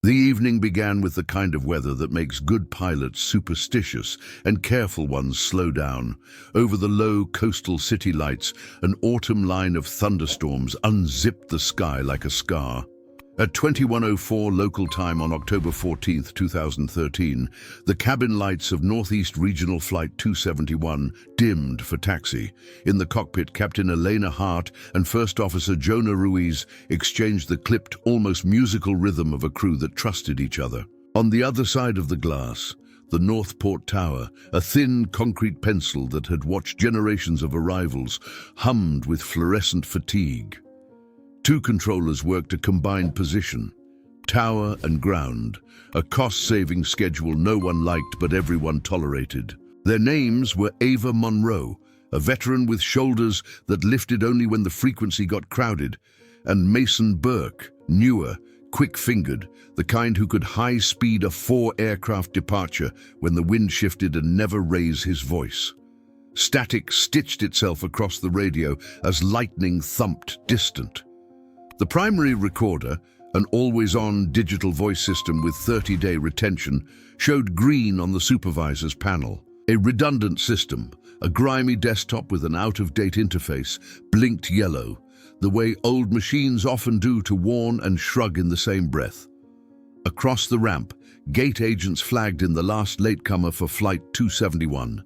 The evening began with the kind of weather that makes good pilots superstitious and careful ones slow down. Over the low coastal city lights, an autumn line of thunderstorms unzipped the sky like a scar. At 21:04 local time on October 14, 2013, the cabin lights of Northeast Regional Flight 271 dimmed for taxi. In the cockpit, Captain Elena Hart and First Officer Jonah Ruiz exchanged the clipped, almost musical rhythm of a crew that trusted each other. On the other side of the glass, the Northport Tower, a thin concrete pencil that had watched generations of arrivals, hummed with fluorescent fatigue. Two controllers worked a combined position, tower and ground, a cost-saving schedule no one liked but everyone tolerated. Their names were Ava Monroe, a veteran with shoulders that lifted only when the frequency got crowded, and Mason Burke, newer, quick-fingered, the kind who could high-speed a 4-aircraft departure when the wind shifted and never raise his voice. Static stitched itself across the radio as lightning thumped distant. The primary recorder, an always-on digital voice system with 30-day retention, showed green on the supervisor's panel. A redundant system, a grimy desktop with an out-of-date interface, blinked yellow, the way old machines often do to warn and shrug in the same breath. Across the ramp, gate agents flagged in the last latecomer for Flight 271.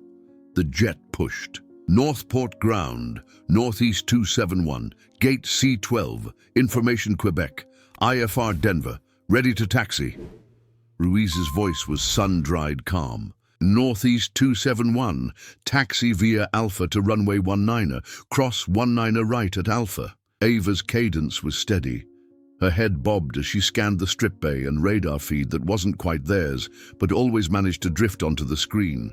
The jet pushed. Northport Ground, Northeast 271, Gate C12, Information Quebec, IFR Denver, ready to taxi. Ruiz's voice was sun-dried calm. Northeast 271, taxi via Alpha to runway 19er, cross 19er right at Alpha. Ava's cadence was steady. Her head bobbed as she scanned the strip bay and radar feed that wasn't quite theirs, but always managed to drift onto the screen.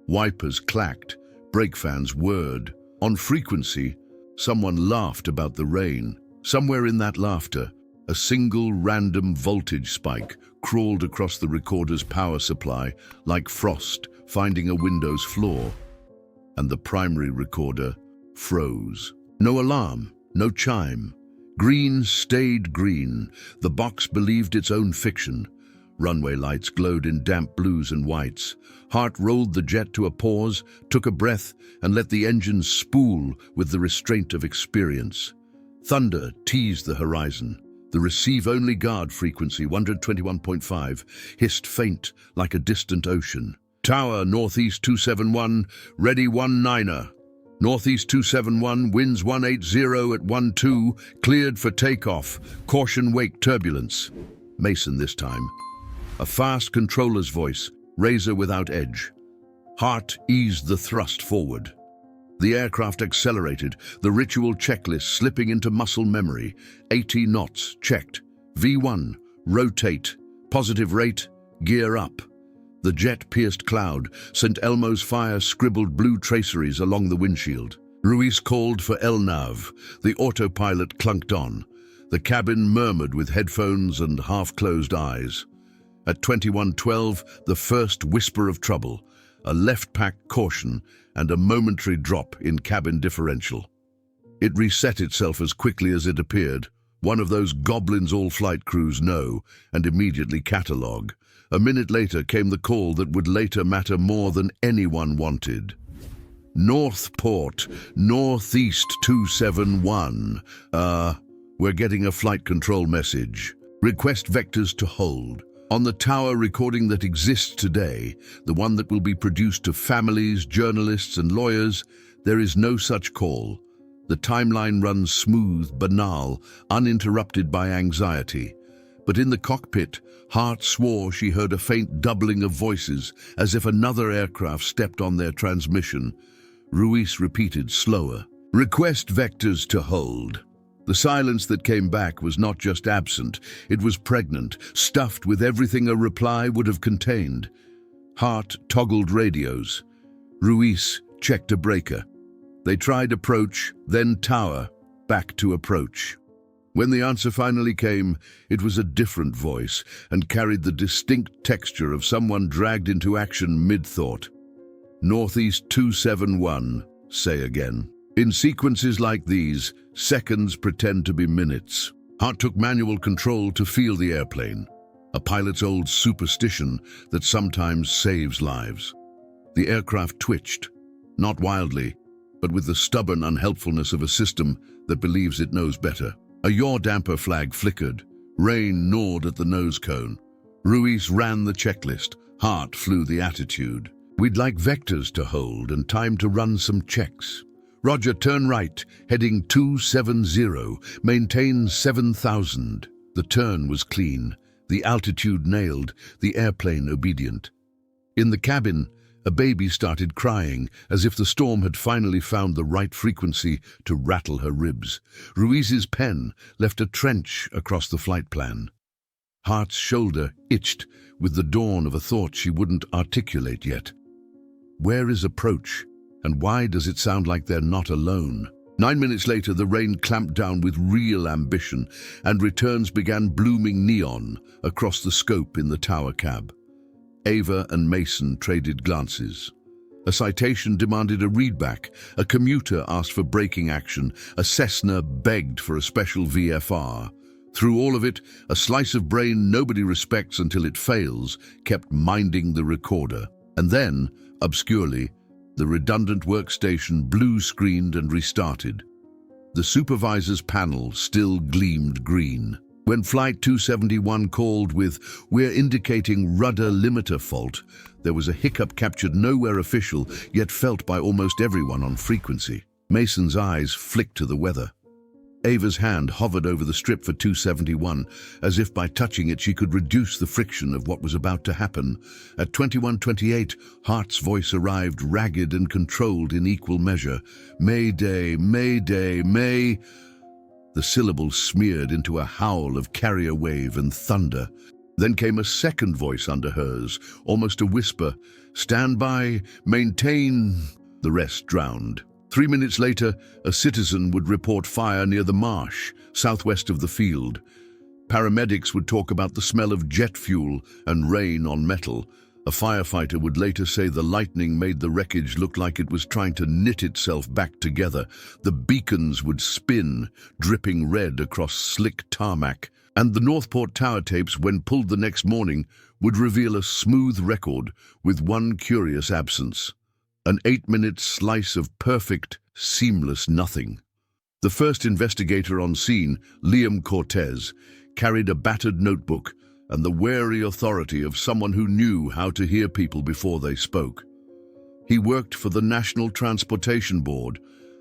Wipers clacked. Brake fans whirred. On frequency, someone laughed about the rain. Somewhere in that laughter, a single random voltage spike crawled across the recorder's power supply like frost finding a window's floor. And the primary recorder froze. No alarm, no chime. Green stayed green. The box believed its own fiction. Runway lights glowed in damp blues and whites. Hart rolled the jet to a pause, took a breath, and let the engines spool with the restraint of experience. Thunder teased the horizon. The receive-only guard frequency, 121.5, hissed faint like a distant ocean. Tower, Northeast 271, ready 19er. Northeast 271, winds 180 at 12, cleared for takeoff. Caution wake turbulence. Mason this time. A fast controller's voice, razor without edge. Hart eased the thrust forward. The aircraft accelerated, the ritual checklist slipping into muscle memory. 80 knots, checked. V1, rotate. Positive rate, gear up. The jet-pierced cloud, St. Elmo's fire scribbled blue traceries along the windshield. Ruiz called for LNAV. The autopilot clunked on. The cabin murmured with headphones and half-closed eyes. At 21:12, the first whisper of trouble, a left-pack caution, and a momentary drop in cabin differential. It reset itself as quickly as it appeared, one of those goblins all flight crews know, and immediately catalogue. A minute later came the call that would later matter more than anyone wanted. Northport, Northeast 271. We're getting a flight control message. Request vectors to hold. On the tower recording that exists today, the one that will be produced to families, journalists, and lawyers, there is no such call. The timeline runs smooth, banal, uninterrupted by anxiety. But in the cockpit, Hart swore she heard a faint doubling of voices, as if another aircraft stepped on their transmission. Ruiz repeated slower. Request vectors to hold. The silence that came back was not just absent, it was pregnant, stuffed with everything a reply would have contained. Hart toggled radios. Ruiz checked a breaker. They tried approach, then tower, back to approach. When the answer finally came, it was a different voice and carried the distinct texture of someone dragged into action mid-thought. Northeast 271, say again. In sequences like these, seconds pretend to be minutes. Hart took manual control to feel the airplane. a pilot's old superstition that sometimes saves lives. The aircraft twitched, not wildly, but with the stubborn unhelpfulness of a system that believes it knows better. A yaw damper flag flickered. Rain gnawed at the nose cone. Ruiz ran the checklist. Hart flew the attitude. We'd like vectors to hold and time to run some checks. Roger, turn right, heading 270, maintain 7,000. The turn was clean, the altitude nailed, the airplane obedient. In the cabin, a baby started crying, as if the storm had finally found the right frequency to rattle her ribs. Ruiz's pen left a trench across the flight plan. Hart's shoulder itched with the dawn of a thought she wouldn't articulate yet. Where is approach, and why does it sound like they're not alone? 9 minutes later, the rain clamped down with real ambition, and returns began blooming neon across the scope in the tower cab. Ava and Mason traded glances. A citation demanded a readback, a commuter asked for braking action, a Cessna begged for a special VFR. Through all of it, a slice of brain nobody respects until it fails kept minding the recorder. And then, obscurely, the redundant workstation blue-screened and restarted. The supervisor's panel still gleamed green. When Flight 271 called with, "We're indicating rudder limiter fault," there was a hiccup captured nowhere official, yet felt by almost everyone on frequency. Mason's eyes flicked to the weather. Ava's hand hovered over the strip for 271, as if by touching it she could reduce the friction of what was about to happen. At 21:28, Hart's voice arrived, ragged and controlled in equal measure. "Mayday, Mayday, May..." The syllables smeared into a howl of carrier wave and thunder. Then came a second voice under hers, almost a whisper. "Stand by, maintain..." The rest drowned. 3 minutes later, a citizen would report fire near the Marsh, southwest of the field. Paramedics would talk about the smell of jet fuel and rain on metal. A firefighter would later say the lightning made the wreckage look like it was trying to knit itself back together. The beacons would spin, dripping red across slick tarmac. And the Northport Tower tapes, when pulled the next morning, would reveal a smooth record with one curious absence. An 8-minute slice of perfect, seamless nothing. The first investigator on scene, Liam Cortez, carried a battered notebook and the wary authority of someone who knew how to hear people before they spoke. He worked for the National Transportation Board,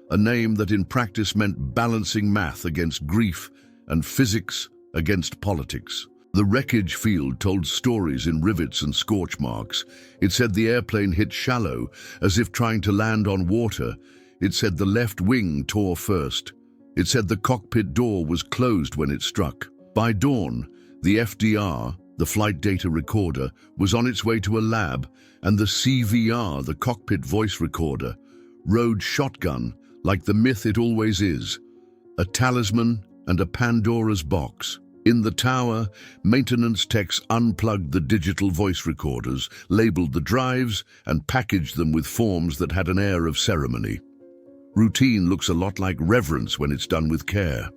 a name that in practice meant balancing math against grief and physics against politics. The wreckage field told stories in rivets and scorch marks. It said the airplane hit shallow, as if trying to land on water. It said the left wing tore first. It said the cockpit door was closed when it struck. By dawn, the FDR, the flight data recorder, was on its way to a lab, and the CVR, the cockpit voice recorder, rode shotgun like the myth it always is, a talisman and a Pandora's box. In the tower, maintenance techs unplugged the digital voice recorders, labeled the drives, and packaged them with forms that had an air of ceremony. Routine looks a lot like reverence when it's done with care.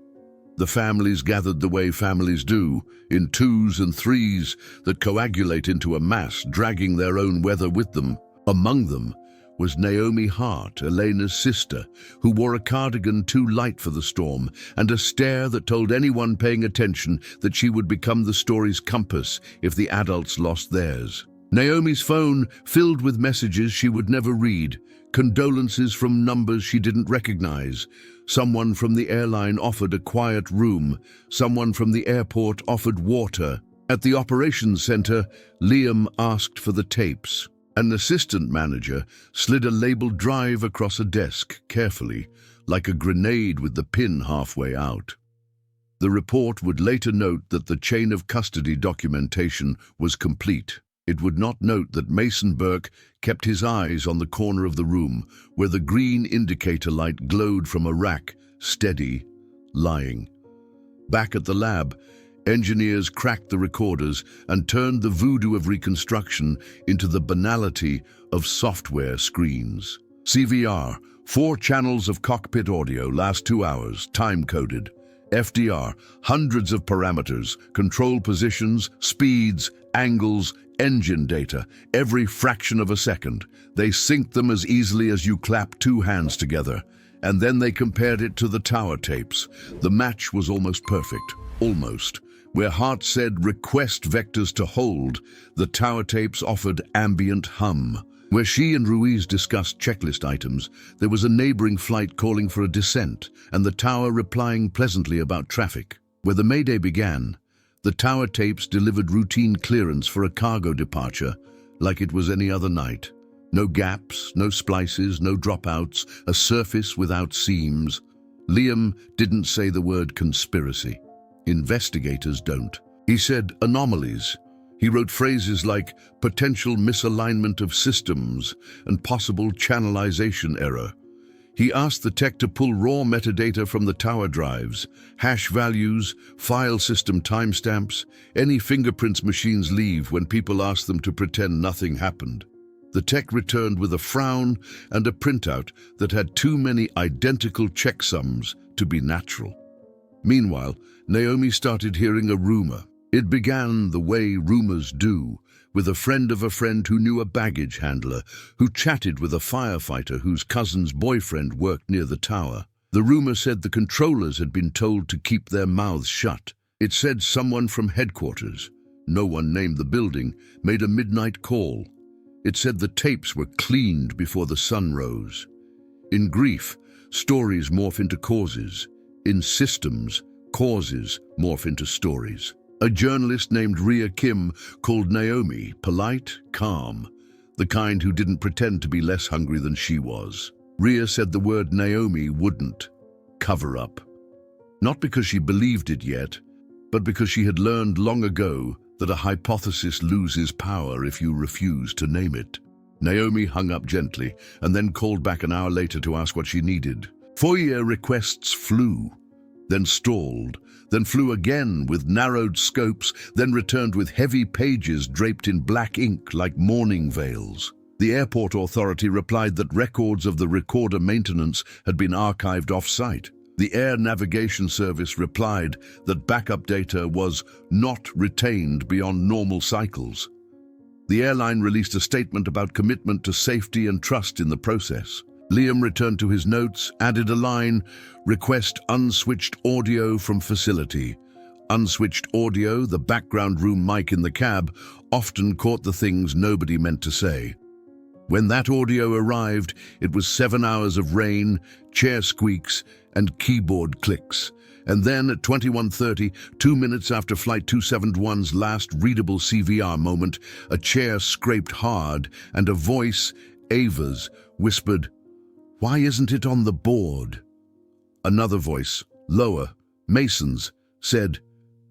The families gathered the way families do, in 2s and 3s that coagulate into a mass, dragging their own weather with them. Among them was Naomi Hart, Elena's sister, who wore a cardigan too light for the storm and a stare that told anyone paying attention that she would become the story's compass if the adults lost theirs. Naomi's phone filled with messages she would never read, condolences from numbers she didn't recognize. Someone from the airline offered a quiet room. Someone from the airport offered water. At the operations center, Liam asked for the tapes. An assistant manager slid a labeled drive across a desk carefully, like a grenade with the pin halfway out. The report would later note that the chain of custody documentation was complete. It would not note that Mason Burke kept his eyes on the corner of the room where the green indicator light glowed from a rack, steady, lying. Back at the lab, engineers cracked the recorders and turned the voodoo of reconstruction into the banality of software screens. CVR, 4 channels of cockpit audio, last 2 hours, time-coded. FDR, hundreds of parameters, control positions, speeds, angles, engine data, every fraction of a second. They synced them as easily as you clap two hands together. And then they compared it to the tower tapes. The match was almost perfect. Almost. Where Hart said request vectors to hold, the tower tapes offered ambient hum. Where she and Ruiz discussed checklist items, there was a neighboring flight calling for a descent, and the tower replying pleasantly about traffic. Where the Mayday began, the tower tapes delivered routine clearance for a cargo departure, like it was any other night. No gaps, no splices, no dropouts, a surface without seams. Liam didn't say the word conspiracy. Investigators don't. He said anomalies. He wrote phrases like potential misalignment of systems and possible channelization error. He asked the tech to pull raw metadata from the tower drives, hash values, file system timestamps, any fingerprints machines leave when people ask them to pretend nothing happened. The tech returned with a frown and a printout that had too many identical checksums to be natural. Meanwhile, Naomi started hearing a rumor. It began the way rumors do, with a friend of a friend who knew a baggage handler, who chatted with a firefighter whose cousin's boyfriend worked near the tower. The rumor said the controllers had been told to keep their mouths shut. It said someone from headquarters, no one named the building, made a midnight call. It said the tapes were cleaned before the sun rose. In grief, stories morph into causes. In systems, causes morph into stories. A journalist named Rhea Kim called Naomi polite, calm, the kind who didn't pretend to be less hungry than she was. Rhea said the word Naomi wouldn't cover up. Not because she believed it yet, but because she had learned long ago that a hypothesis loses power if you refuse to name it. Naomi hung up gently and then called back an hour later to ask what she needed. FOIA requests flew, then stalled, then flew again with narrowed scopes, then returned with heavy pages draped in black ink like mourning veils. The airport authority replied that records of the recorder maintenance had been archived off-site. The Air Navigation Service replied that backup data was not retained beyond normal cycles. The airline released a statement about commitment to safety and trust in the process. Liam returned to his notes, added a line, request unswitched audio from facility. Unswitched audio, the background room mic in the cab, often caught the things nobody meant to say. When that audio arrived, it was 7 hours of rain, chair squeaks, and keyboard clicks. And then at 21:30, 2 minutes after Flight 271's last readable CVR moment, a chair scraped hard and a voice, Ava's, whispered, "Why isn't it on the board?" Another voice, lower, Mason's, said,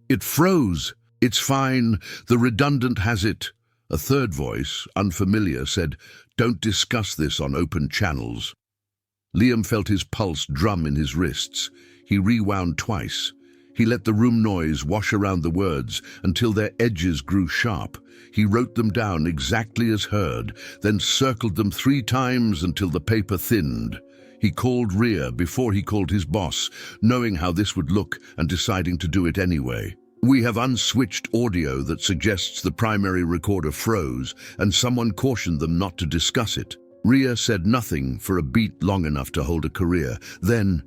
"It froze. It's fine. The redundant has it." A third voice, unfamiliar, said, "Don't discuss this on open channels." Liam felt his pulse drum in his wrists. He rewound twice. He let the room noise wash around the words until their edges grew sharp. He wrote them down exactly as heard, then circled them 3 times until the paper thinned. He called Rhea before he called his boss, knowing how this would look and deciding to do it anyway. "We have unswitched audio that suggests the primary recorder froze, and someone cautioned them not to discuss it." Rhea said nothing for a beat long enough to hold a career. Then,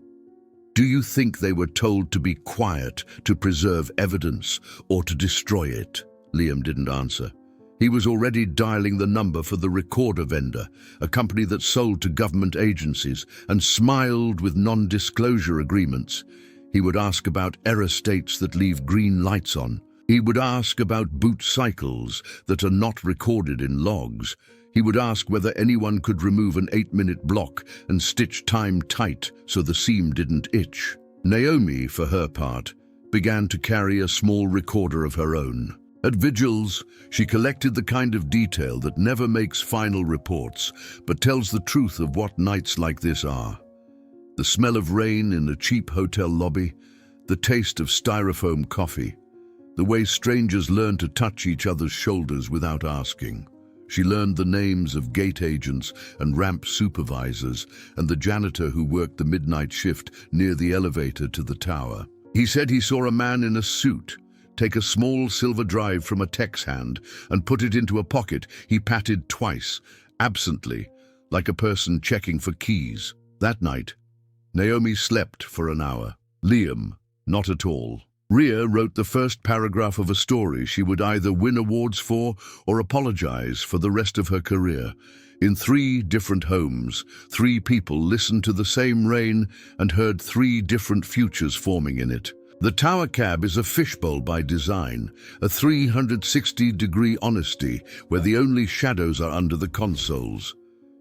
"Do you think they were told to be quiet, to preserve evidence, or to destroy it?" Liam didn't answer. He was already dialing the number for the recorder vendor, a company that sold to government agencies and smiled with non-disclosure agreements. He would ask about error states that leave green lights on. He would ask about boot cycles that are not recorded in logs. He would ask whether anyone could remove an 8-minute block and stitch time tight so the seam didn't itch. Naomi, for her part, began to carry a small recorder of her own. At vigils, she collected the kind of detail that never makes final reports, but tells the truth of what nights like this are. The smell of rain in a cheap hotel lobby, the taste of styrofoam coffee, the way strangers learn to touch each other's shoulders without asking. She learned the names of gate agents and ramp supervisors and the janitor who worked the midnight shift near the elevator to the tower. He said he saw a man in a suit take a small silver drive from a tech's hand and put it into a pocket. He patted twice, absently, like a person checking for keys. That night, Naomi slept for an hour. Liam, not at all. Rhea wrote the first paragraph of a story she would either win awards for or apologize for the rest of her career. In 3 different homes, 3 people listened to the same rain and heard 3 different futures forming in it. The Tower Cab is a fishbowl by design, a 360-degree honesty where the only shadows are under the consoles.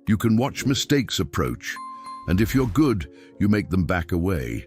You can watch mistakes approach, and if you're good, you make them back away.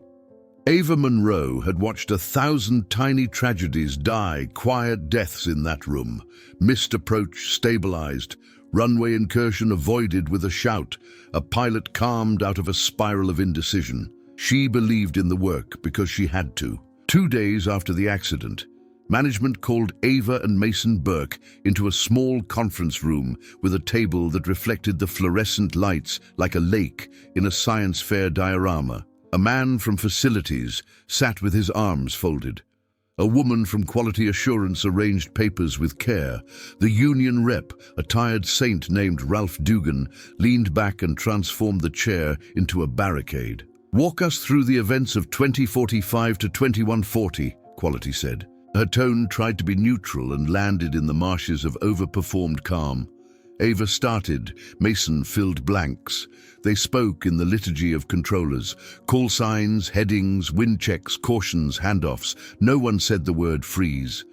Ava Monroe had watched 1,000 tiny tragedies die, quiet deaths in that room. Missed approach stabilized, runway incursion avoided with a shout, a pilot calmed out of a spiral of indecision. She believed in the work because she had to. 2 days after the accident, management called Ava and Mason Burke into a small conference room with a table that reflected the fluorescent lights like a lake in a science fair diorama. A man from facilities sat with his arms folded. A woman from quality assurance arranged papers with care. The union rep, a tired saint named Ralph Dugan, leaned back and transformed the chair into a barricade. "Walk us through the events of 2045 to 2140, Quality said. Her tone tried to be neutral and landed in the marshes of overperformed calm. Ava started, Mason filled blanks. They spoke in the liturgy of controllers, call signs, headings, wind checks, cautions, handoffs. No one said the word freeze.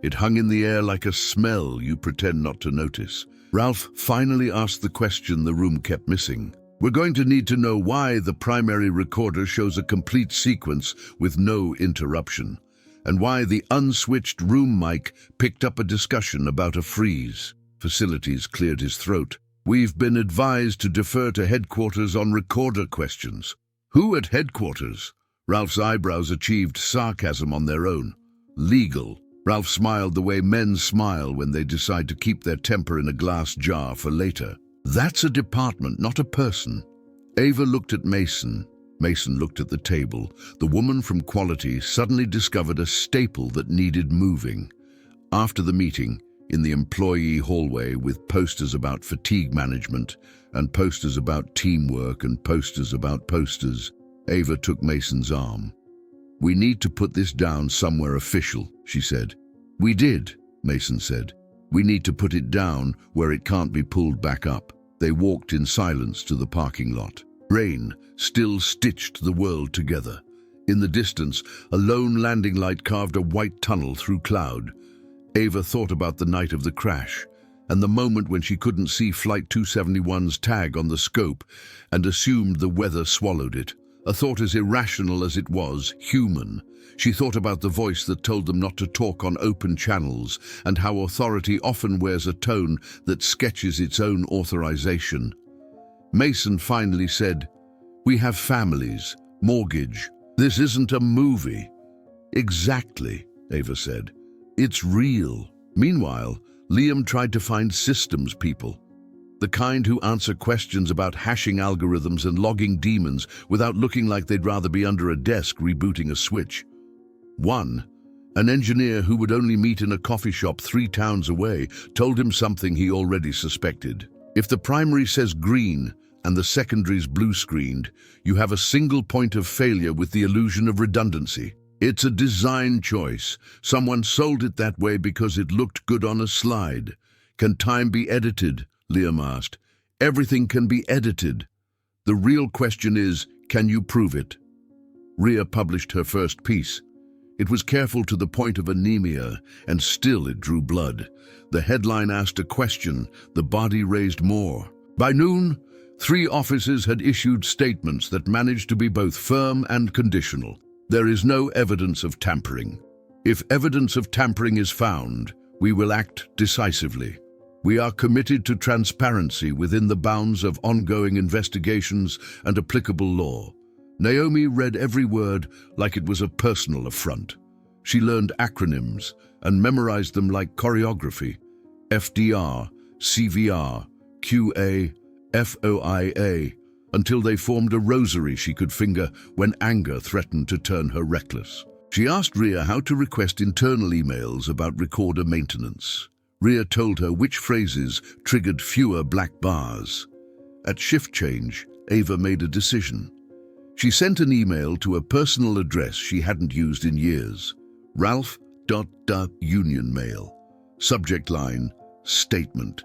It hung in the air like a smell you pretend not to notice. Ralph finally asked the question the room kept missing. "We're going to need to know why the primary recorder shows a complete sequence with no interruption, and why the unswitched room mic picked up a discussion about a freeze." Facilities cleared his throat. "We've been advised to defer to headquarters on recorder questions." "Who at headquarters?" Ralph's eyebrows achieved sarcasm on their own. "Legal." Ralph smiled the way men smile when they decide to keep their temper in a glass jar for later. "That's a department, not a person." Ava looked at Mason. Mason looked at the table. The woman from Quality suddenly discovered a staple that needed moving. After the meeting, in the employee hallway with posters about fatigue management and posters about teamwork and posters about posters, Ava took Mason's arm. "We need to put this down somewhere official," she said. "We did," Mason said. "We need to put it down where it can't be pulled back up." They walked in silence to the parking lot. Rain still stitched the world together. In the distance, a lone landing light carved a white tunnel through cloud. Ava thought about the night of the crash, and the moment when she couldn't see Flight 271's tag on the scope and assumed the weather swallowed it. A thought as irrational as it was human. She thought about the voice that told them not to talk on open channels and how authority often wears a tone that sketches its own authorization. Mason finally said, "We have families, mortgage. This isn't a movie." "Exactly," Ava said. "It's real." Meanwhile, Liam tried to find systems people. The kind who answer questions about hashing algorithms and logging demons without looking like they'd rather be under a desk rebooting a switch. One, an engineer who would only meet in a coffee shop 3 towns away, told him something he already suspected. If the primary says green and the secondary's blue-screened, you have a single point of failure with the illusion of redundancy. It's a design choice. Someone sold it that way because it looked good on a slide. "Can time be edited?" Liam asked. "Everything can be edited. The real question is, can you prove it?" Rhea published her first piece. It was careful to the point of anemia, and still it drew blood. The headline asked a question, the body raised more. By noon, 3 offices had issued statements that managed to be both firm and conditional. There is no evidence of tampering. If evidence of tampering is found, we will act decisively. We are committed to transparency within the bounds of ongoing investigations and applicable law. Naomi read every word like it was a personal affront. She learned acronyms and memorized them like choreography. FDR, CVR, QA, FOIA, until they formed a rosary she could finger when anger threatened to turn her reckless. She asked Rhea how to request internal emails about recorder maintenance. Rhea told her which phrases triggered fewer black bars. At shift change, Ava made a decision. She sent an email to a personal address she hadn't used in years. Ralph.Union Mail. Subject line, statement.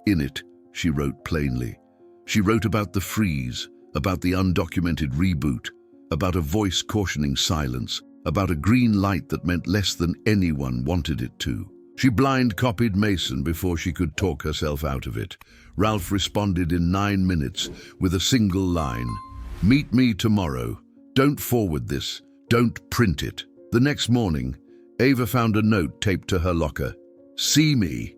In it, she wrote plainly. She wrote about the freeze, about the undocumented reboot, about a voice cautioning silence, about a green light that meant less than anyone wanted it to. She blind copied Mason before she could talk herself out of it. Ralph responded in 9 minutes with a single line. Meet me tomorrow. Don't forward this. Don't print it. The next morning, Ava found a note taped to her locker. See me.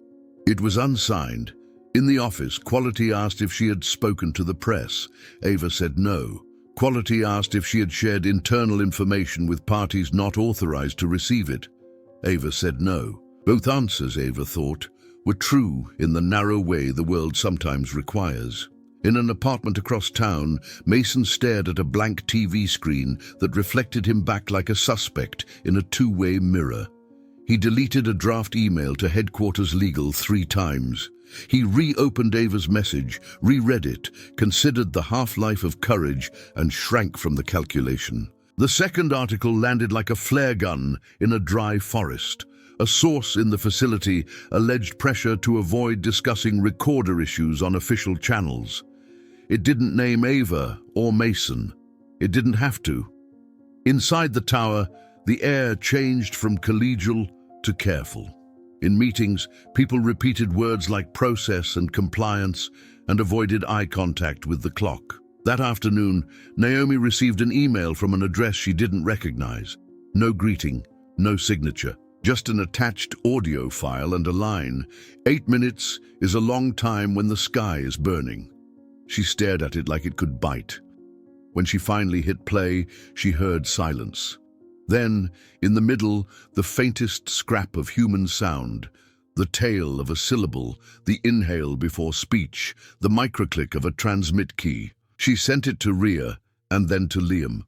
It was unsigned. In the office, Quality asked if she had spoken to the press. Ava said no. Quality asked if she had shared internal information with parties not authorized to receive it. Ava said no. Both answers, Ava thought, were true in the narrow way the world sometimes requires. In an apartment across town, Mason stared at a blank TV screen that reflected him back like a suspect in a two-way mirror. He deleted a draft email to Headquarters Legal 3 times. He reopened Ava's message, reread it, considered the half-life of courage, and shrank from the calculation. The second article landed like a flare gun in a dry forest. A source in the facility alleged pressure to avoid discussing recorder issues on official channels. It didn't name Ava or Mason. It didn't have to. Inside the tower, the air changed from collegial to careful. In meetings, people repeated words like process and compliance and avoided eye contact with the clock. That afternoon, Naomi received an email from an address she didn't recognize. No greeting, no signature, just an attached audio file and a line. 8 minutes is a long time when the sky is burning. She stared at it like it could bite. When she finally hit play, she heard silence. Then, in the middle, the faintest scrap of human sound, the tail of a syllable, the inhale before speech, the microclick of a transmit key. She sent it to Rhea and then to Liam.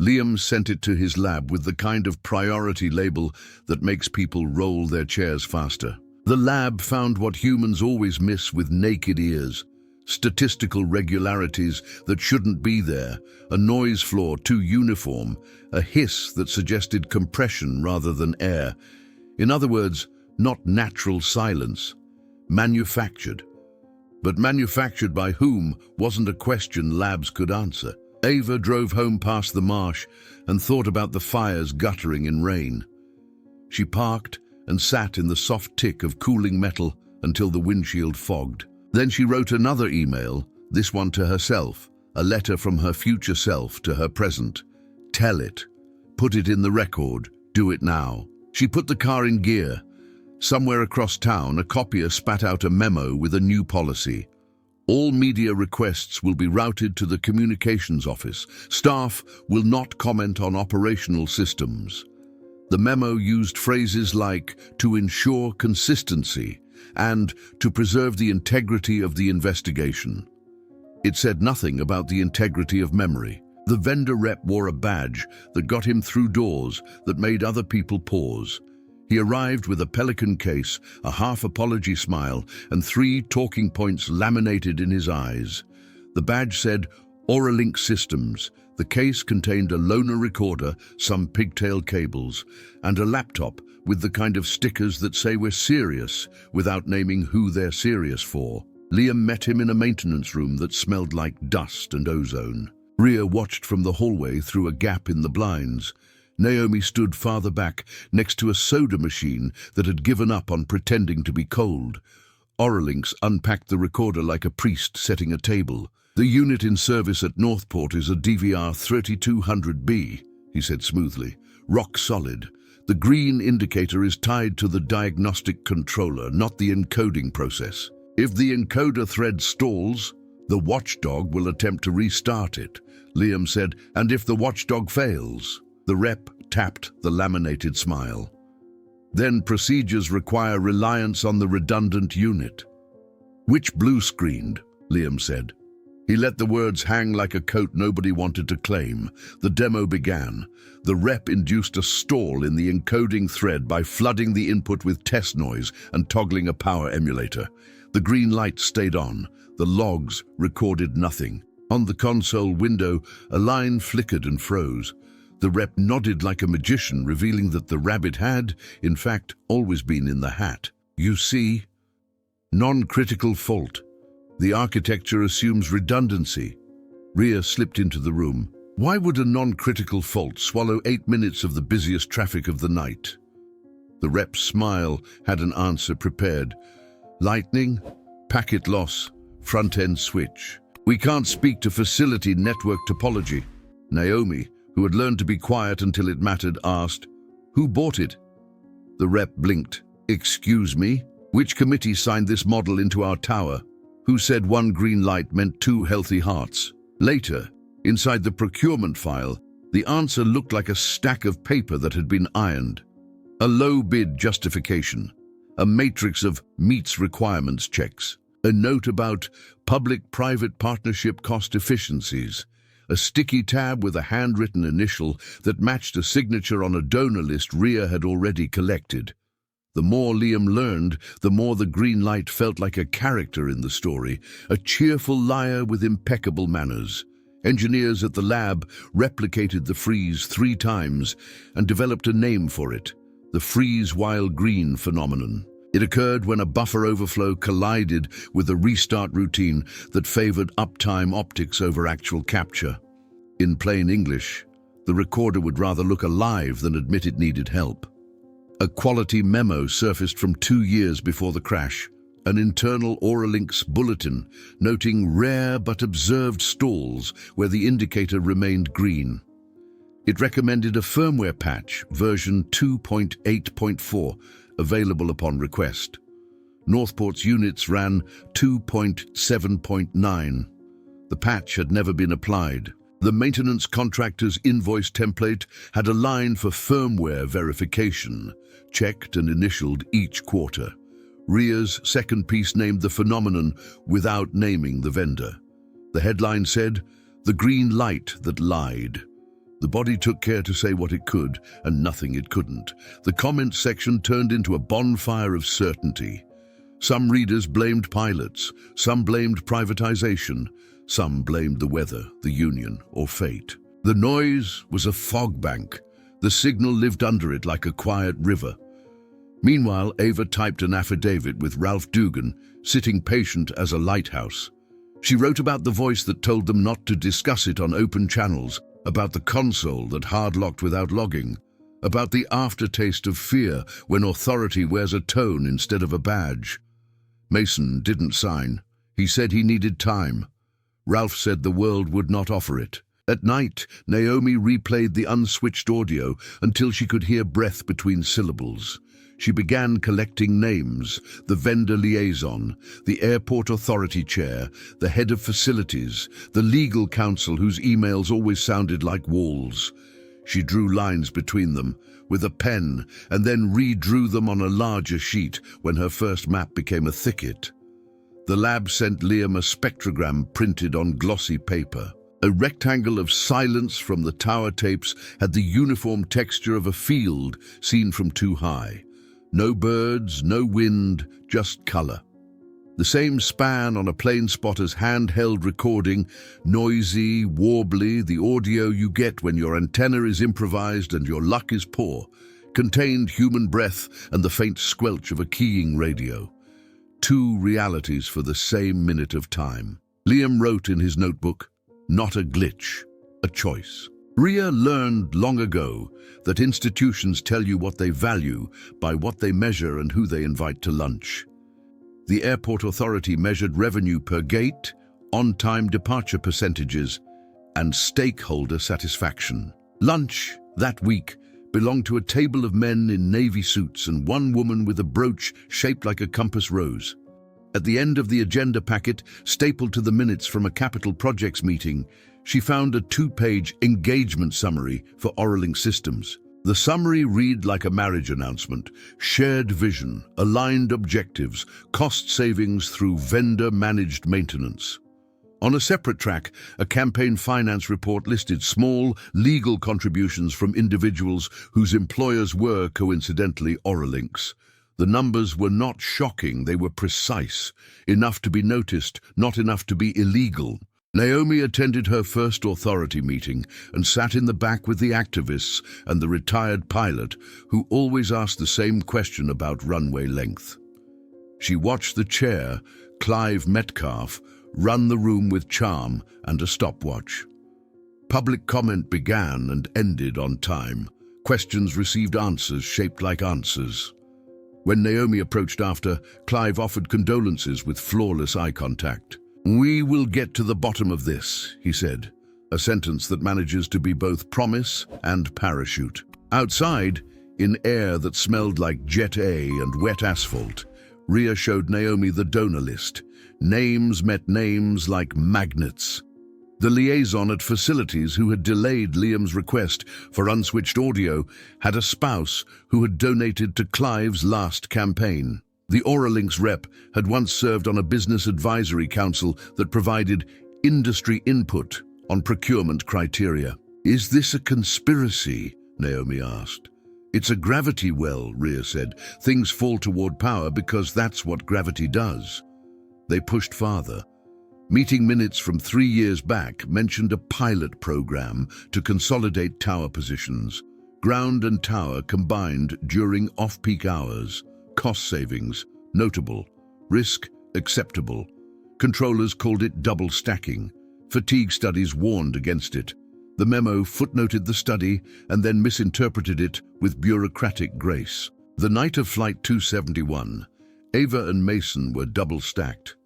Liam sent it to his lab with the kind of priority label that makes people roll their chairs faster. The lab found what humans always miss with naked ears. Statistical regularities that shouldn't be there, a noise floor too uniform, a hiss that suggested compression rather than air. In other words, not natural silence, manufactured. But manufactured by whom wasn't a question labs could answer. Ava drove home past the Marsh and thought about the fires guttering in rain. She parked and sat in the soft tick of cooling metal until the windshield fogged. Then she wrote another email, this one to herself, a letter from her future self to her present. Tell it. Put it in the record. Do it now. She put the car in gear. Somewhere across town, a copier spat out a memo with a new policy. All media requests will be routed to the communications office. Staff will not comment on operational systems. The memo used phrases like, to ensure consistency, and to preserve the integrity of the investigation. It said nothing about the integrity of memory. The vendor rep wore a badge that got him through doors that made other people pause. He arrived with a pelican case, a half-apology smile, and 3 talking points laminated in his eyes. The badge said, Auralink Systems. The case contained a loaner recorder, some pigtail cables, and a laptop with the kind of stickers that say we're serious without naming who they're serious for. Liam met him in a maintenance room that smelled like dust and ozone. Rhea watched from the hallway through a gap in the blinds. Naomi stood farther back, next to a soda machine that had given up on pretending to be cold. Auralinks unpacked the recorder like a priest setting a table. The unit in service at Northport is a DVR 3200B, he said smoothly. Rock solid. The green indicator is tied to the diagnostic controller, not the encoding process. If the encoder thread stalls, the watchdog will attempt to restart it, Liam said, and if the watchdog fails, the rep tapped the laminated smile. Then procedures require reliance on the redundant unit. Which blue-screened, Liam said. He let the words hang like a coat nobody wanted to claim. The demo began. The rep induced a stall in the encoding thread by flooding the input with test noise and toggling a power emulator. The green light stayed on. The logs recorded nothing. On the console window, a line flickered and froze. The rep nodded like a magician, revealing that the rabbit had, in fact, always been in the hat. You see, non-critical fault. The architecture assumes redundancy. Rhea slipped into the room. Why would a non-critical fault swallow 8 minutes of the busiest traffic of the night? The rep's smile had an answer prepared. Lightning, packet loss, front-end switch. We can't speak to facility network topology. Naomi, who had learned to be quiet until it mattered, asked, "Who bought it?" The rep blinked. "Excuse me? Which committee signed this model into our tower? Who said one green light meant 2 healthy hearts?" Later, inside the procurement file, the answer looked like a stack of paper that had been ironed. A low-bid justification, a matrix of meets requirements checks, a note about public-private partnership cost efficiencies, a sticky tab with a handwritten initial that matched a signature on a donor list Rhea had already collected. The more Liam learned, the more the green light felt like a character in the story, a cheerful liar with impeccable manners. Engineers at the lab replicated the freeze 3 times and developed a name for it, the freeze while green phenomenon. It occurred when a buffer overflow collided with a restart routine that favored uptime optics over actual capture. In plain English, the recorder would rather look alive than admit it needed help. A quality memo surfaced from 2 years before the crash, an internal Auralinks bulletin noting rare but observed stalls where the indicator remained green. It recommended a firmware patch, version 2.8.4, available upon request. Northport's units ran 2.7.9. The patch had never been applied. The maintenance contractor's invoice template had a line for firmware verification, checked and initialed each quarter. Rhea's second piece named the phenomenon without naming the vendor. The headline said, "The green light that lied." The body took care to say what it could and nothing it couldn't. The comments section turned into a bonfire of certainty. Some readers blamed pilots, some blamed privatization, some blamed the weather, the union, or fate. The noise was a fog bank. The signal lived under it like a quiet river. Meanwhile, Ava typed an affidavit with Ralph Dugan, sitting patient as a lighthouse. She wrote about the voice that told them not to discuss it on open channels, about the console that hard-locked without logging, about the aftertaste of fear when authority wears a tone instead of a badge. Mason didn't sign. He said he needed time. Ralph said the world would not offer it. At night, Naomi replayed the unswitched audio until she could hear breath between syllables. She began collecting names: the vendor liaison, the airport authority chair, the head of facilities, the legal counsel whose emails always sounded like walls. She drew lines between them with a pen and then redrew them on a larger sheet when her first map became a thicket. The lab sent Liam a spectrogram printed on glossy paper. A rectangle of silence from the tower tapes had the uniform texture of a field seen from too high. No birds, no wind, just color. The same span on a plane spotter's handheld recording, noisy, warbly, the audio you get when your antenna is improvised and your luck is poor, contained human breath and the faint squelch of a keying radio. 2 realities for the same minute of time. Liam wrote in his notebook, "Not a glitch, a choice." Rhea learned long ago that institutions tell you what they value by what they measure and who they invite to lunch. The airport authority measured revenue per gate, on-time departure percentages, and stakeholder satisfaction. Lunch that week belonged to a table of men in navy suits and one woman with a brooch shaped like a compass rose. At the end of the agenda packet, stapled to the minutes from a capital projects meeting, she found a 2-page engagement summary for Auralinks Systems. The summary read like a marriage announcement: shared vision, aligned objectives, cost savings through vendor-managed maintenance. On a separate track, a campaign finance report listed small, legal contributions from individuals whose employers were, coincidentally, Oralinks. The numbers were not shocking, they were precise, enough to be noticed, not enough to be illegal. Naomi attended her first authority meeting and sat in the back with the activists and the retired pilot, who always asked the same question about runway length. She watched the chair, Clive Metcalf, run the room with charm and a stopwatch. Public comment began and ended on time. Questions received answers shaped like answers. When Naomi approached after, Clive offered condolences with flawless eye contact. "We will get to the bottom of this," he said, a sentence that manages to be both promise and parachute. Outside, in air that smelled like Jet A and wet asphalt, Rhea showed Naomi the donor list. Names met names like magnets. The liaison at facilities who had delayed Liam's request for unswitched audio had a spouse who had donated to Clive's last campaign. The Oralinks rep had once served on a business advisory council that provided industry input on procurement criteria. "Is this a conspiracy?" Naomi asked. "It's a gravity well," Rhea said. "Things fall toward power because that's what gravity does." They pushed farther. Meeting minutes from 3 years back mentioned a pilot program to consolidate tower positions. Ground and tower combined during off-peak hours. Cost savings, notable. Risk, acceptable. Controllers called it double stacking. Fatigue studies warned against it. The memo footnoted the study and then misinterpreted it with bureaucratic grace. The night of Flight 271, Ava and Mason were double stacked.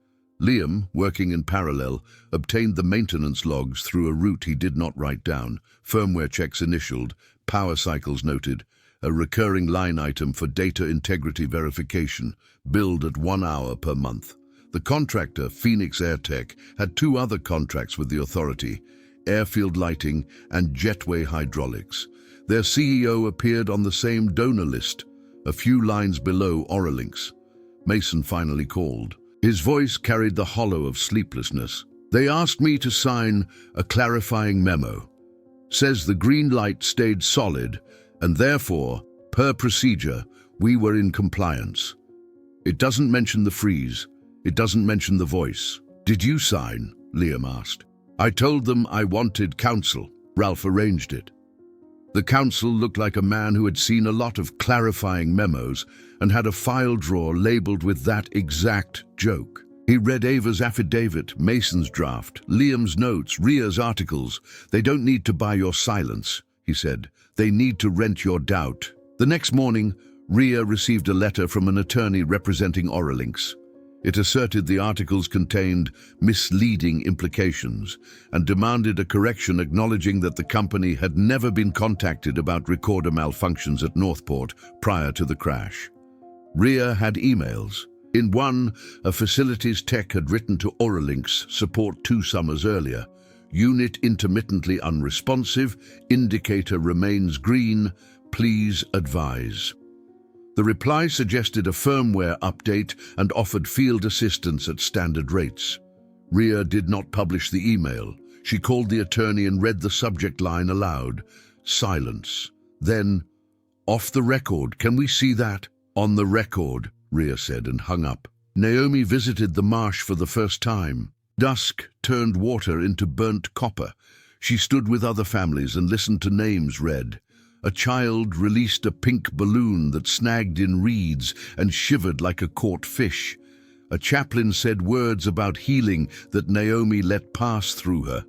Liam, working in parallel, obtained the maintenance logs through a route he did not write down, firmware checks initialed, power cycles noted, a recurring line item for data integrity verification, billed at 1 hour per month. The contractor, Phoenix Airtech, had 2 other contracts with the authority, airfield lighting and jetway hydraulics. Their CEO appeared on the same donor list, a few lines below Oralinks. Mason finally called. His voice carried the hollow of sleeplessness. "They asked me to sign a clarifying memo. Says the green light stayed solid, and therefore, per procedure, we were in compliance. It doesn't mention the freeze. It doesn't mention the voice." "Did you sign?" Liam asked. "I told them I wanted counsel. Ralph arranged it." The counsel looked like a man who had seen a lot of clarifying memos and had a file drawer labeled with that exact joke. He read Ava's affidavit, Mason's draft, Liam's notes, Rhea's articles. "They don't need to buy your silence," he said. "They need to rent your doubt." The next morning, Rhea received a letter from an attorney representing Oralinks. It asserted the articles contained misleading implications and demanded a correction, acknowledging that the company had never been contacted about recorder malfunctions at Northport prior to the crash. Rhea had emails. In one, a facilities tech had written to Oralinks support 2 summers earlier. "Unit intermittently unresponsive, indicator remains green, please advise." The reply suggested a firmware update and offered field assistance at standard rates. Rhea did not publish the email. She called the attorney and read the subject line aloud. Silence. Then, "Off the record, can we see that?" "On the record," Rhea said and hung up. Naomi visited the Marsh for the first time. Dusk turned water into burnt copper. She stood with other families and listened to names read. A child released a pink balloon that snagged in reeds and shivered like a caught fish. A chaplain said words about healing that Naomi let pass through her.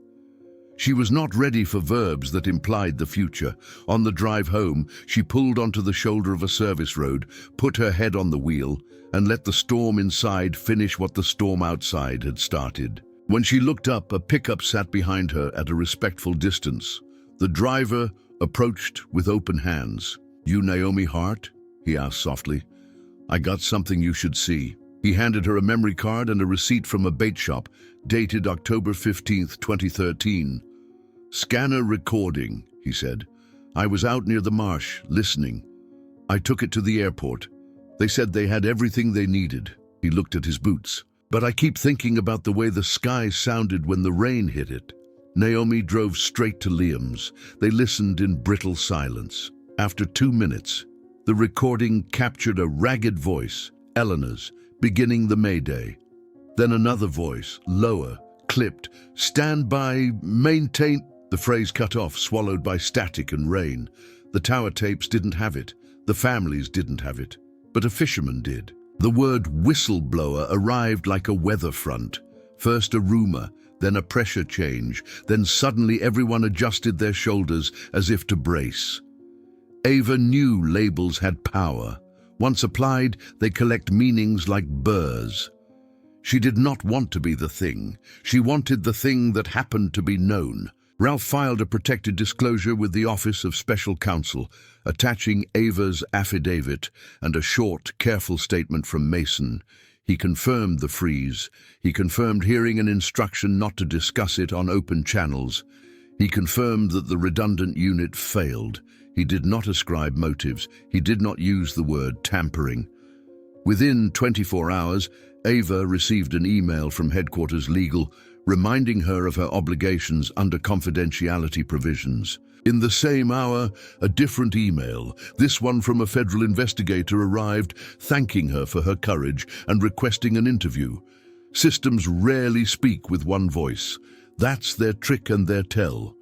She was not ready for verbs that implied the future. On the drive home, she pulled onto the shoulder of a service road, put her head on the wheel, and let the storm inside finish what the storm outside had started. When she looked up, a pickup sat behind her at a respectful distance. The driver approached with open hands. "You Naomi Hart?" he asked softly. "I got something you should see." He handed her a memory card and a receipt from a bait shop, dated October 15th, 2013. "Scanner recording," he said. "I was out near the Marsh, listening. I took it to the airport. They said they had everything they needed." He looked at his boots. But I keep thinking about the way the sky sounded when the rain hit it. Naomi drove straight to Liam's. They listened in brittle silence. After 2 minutes, the recording captured a ragged voice, Eleanor's, beginning the Mayday. Then another voice, lower, clipped, "Stand by, maintain." The phrase cut off, swallowed by static and rain. The tower tapes didn't have it. The families didn't have it. But a fisherman did. The word whistleblower arrived like a weather front. First a rumor, then a pressure change, then suddenly everyone adjusted their shoulders as if to brace. Ava knew labels had power. Once applied, they collect meanings like burrs. She did not want to be the thing. She wanted the thing that happened to be known. Ralph filed a protected disclosure with the Office of Special Counsel, attaching Ava's affidavit and a short, careful statement from Mason. He confirmed the freeze. He confirmed hearing an instruction not to discuss it on open channels. He confirmed that the redundant unit failed. He did not ascribe motives. He did not use the word tampering. Within 24 hours, Ava received an email from Headquarters Legal reminding her of her obligations under confidentiality provisions. In the same hour, a different email, this one from a federal investigator, arrived, thanking her for her courage and requesting an interview. Systems rarely speak with one voice. That's their trick and their tell.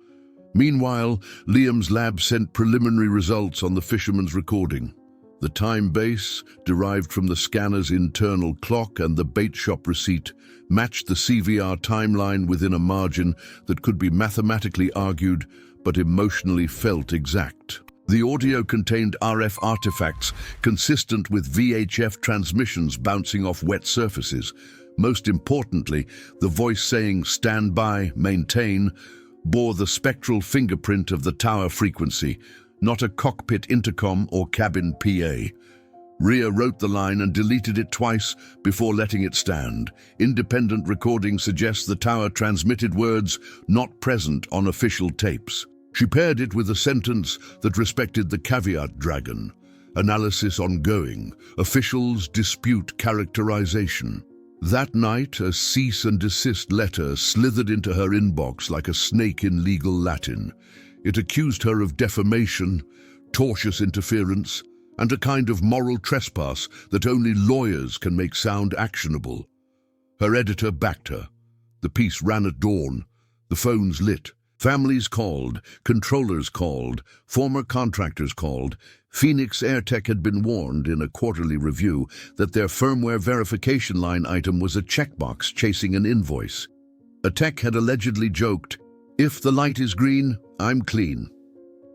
Meanwhile, Liam's lab sent preliminary results on the fisherman's recording. The time base, derived from the scanner's internal clock and the bait shop receipt, matched the CVR timeline within a margin that could be mathematically argued but emotionally felt exact. The audio contained RF artifacts consistent with VHF transmissions bouncing off wet surfaces. Most importantly, the voice saying "stand by, maintain" bore the spectral fingerprint of the tower frequency, not a cockpit intercom or cabin PA. Rhea wrote the line and deleted it twice before letting it stand. Independent recording suggests the tower transmitted words not present on official tapes. She paired it with a sentence that respected the caveat dragon. Analysis ongoing. Officials dispute characterization. That night, a cease and desist letter slithered into her inbox like a snake in legal Latin. It accused her of defamation, tortious interference, and a kind of moral trespass that only lawyers can make sound actionable. Her editor backed her. The piece ran at dawn. The phones lit. Families called, controllers called, former contractors called. Phoenix Airtech had been warned in a quarterly review that their firmware verification line item was a checkbox chasing an invoice. A tech had allegedly joked, "If the light is green, I'm clean."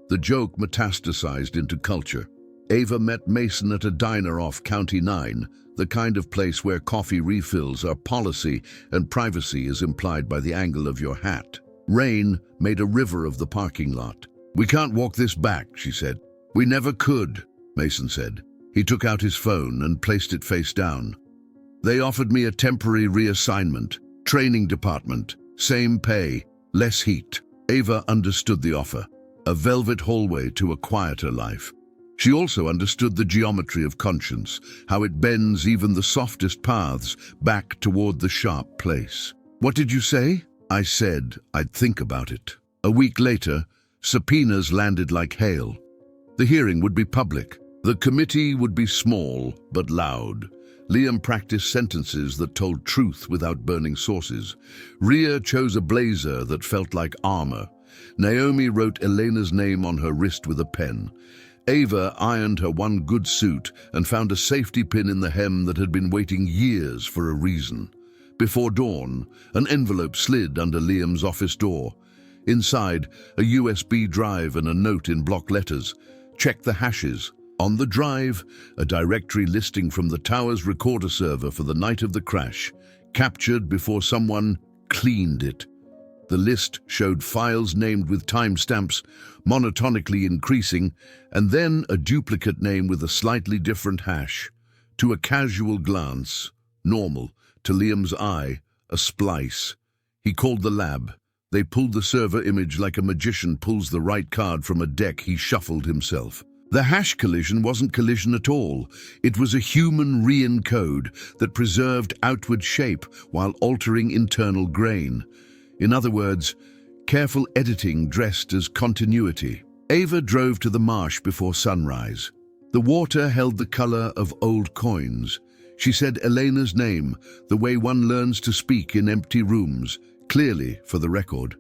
The joke metastasized into culture. Ava met Mason at a diner off County 9, the kind of place where coffee refills are policy and privacy is implied by the angle of your hat. Rain made a river of the parking lot. "We can't walk this back," she said. "We never could," Mason said. He took out his phone and placed it face down. "They offered me a temporary reassignment, training department, same pay, less heat." Ava understood the offer, a velvet hallway to a quieter life. She also understood the geometry of conscience, how it bends even the softest paths back toward the sharp place. "What did you say?" I said I'd think about it. A week later, subpoenas landed like hail. The hearing would be public. The committee would be small but loud. Liam practiced sentences that told truth without burning sources. Rhea chose a blazer that felt like armor. Naomi wrote Elena's name on her wrist with a pen. Ava ironed her one good suit and found a safety pin in the hem that had been waiting years for a reason. Before dawn, an envelope slid under Liam's office door. Inside, a USB drive and a note in block letters. "Check the hashes." On the drive, a directory listing from the tower's recorder server for the night of the crash, captured before someone cleaned it. The list showed files named with timestamps, monotonically increasing, and then a duplicate name with a slightly different hash. To a casual glance, normal. To Liam's eye, a splice. He called the lab. They pulled the server image like a magician pulls the right card from a deck he shuffled himself. The hash collision wasn't collision at all. It was a human re-encode that preserved outward shape while altering internal grain. In other words, careful editing dressed as continuity. Ava drove to the marsh before sunrise. The water held the color of old coins. She said Elena's name, the way one learns to speak in empty rooms, clearly for the record.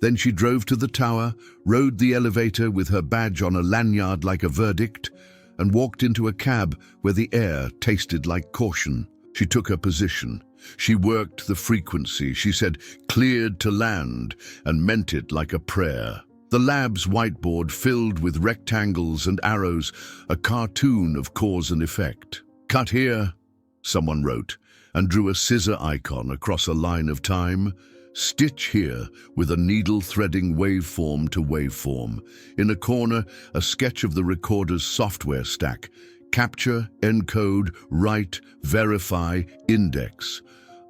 Then she drove to the tower, rode the elevator with her badge on a lanyard like a verdict, and walked into a cab where the air tasted like caution. She took her position. She worked the frequency. She said, "Cleared to land," and meant it like a prayer. The lab's whiteboard filled with rectangles and arrows, a cartoon of cause and effect. "Cut here," someone wrote, and drew a scissor icon across a line of time. "Stitch here," with a needle threading waveform to waveform. In a corner, a sketch of the recorder's software stack. Capture, encode, write, verify, index.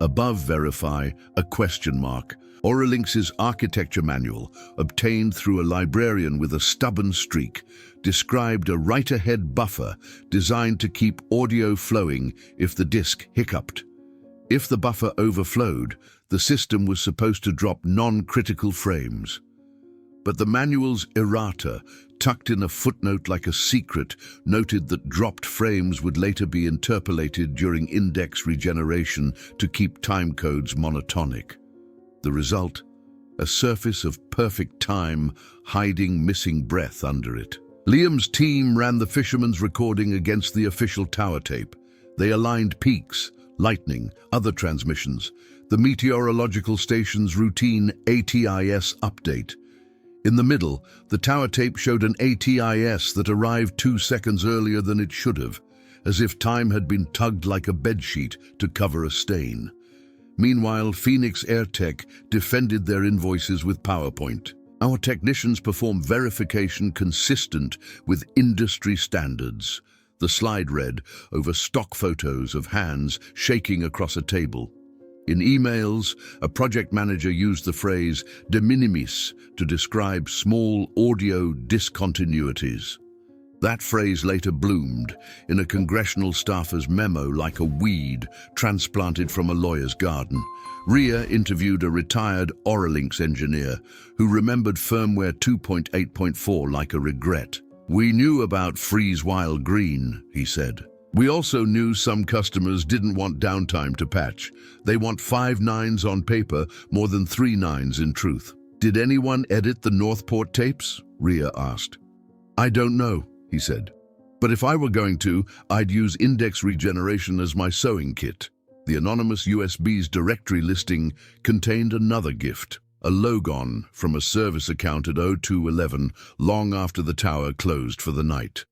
Above verify, a question mark. Auralinx's architecture manual, obtained through a librarian with a stubborn streak, described a write-ahead buffer designed to keep audio flowing if the disk hiccuped. If the buffer overflowed, the system was supposed to drop non-critical frames. But the manual's errata, tucked in a footnote like a secret, noted that dropped frames would later be interpolated during index regeneration to keep timecodes monotonic. The result? A surface of perfect time hiding missing breath under it. Liam's team ran the fisherman's recording against the official tower tape. They aligned peaks, lightning, other transmissions, the meteorological station's routine ATIS update. In the middle, the tower tape showed an ATIS that arrived 2 seconds earlier than it should have, as if time had been tugged like a bedsheet to cover a stain. Meanwhile, Phoenix AirTech defended their invoices with PowerPoint. "Our technicians perform verification consistent with industry standards," the slide read over stock photos of hands shaking across a table. In emails, a project manager used the phrase de minimis to describe small audio discontinuities. That phrase later bloomed in a congressional staffer's memo like a weed transplanted from a lawyer's garden. Ria interviewed a retired Auralinx engineer who remembered firmware 2.8.4 like a regret. "We knew about freeze while green," he said. "We also knew some customers didn't want downtime to patch. They want 5 nines on paper, more than 3 nines in truth." "Did anyone edit the Northport tapes?" Ria asked. "I don't know," he said. "But if I were going to, I'd use index regeneration as my sewing kit." The anonymous USB's directory listing contained another gift, a logon from a service account at 0211, long after the tower closed for the night.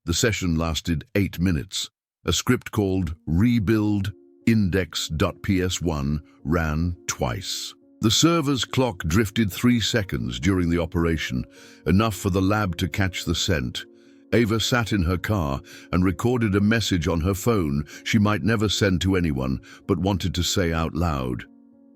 The session lasted 8 minutes. A script called rebuild index.ps1 ran twice. The server's clock drifted 3 seconds during the operation, enough for the lab to catch the scent. Ava sat in her car and recorded a message on her phone she might never send to anyone, but wanted to say out loud.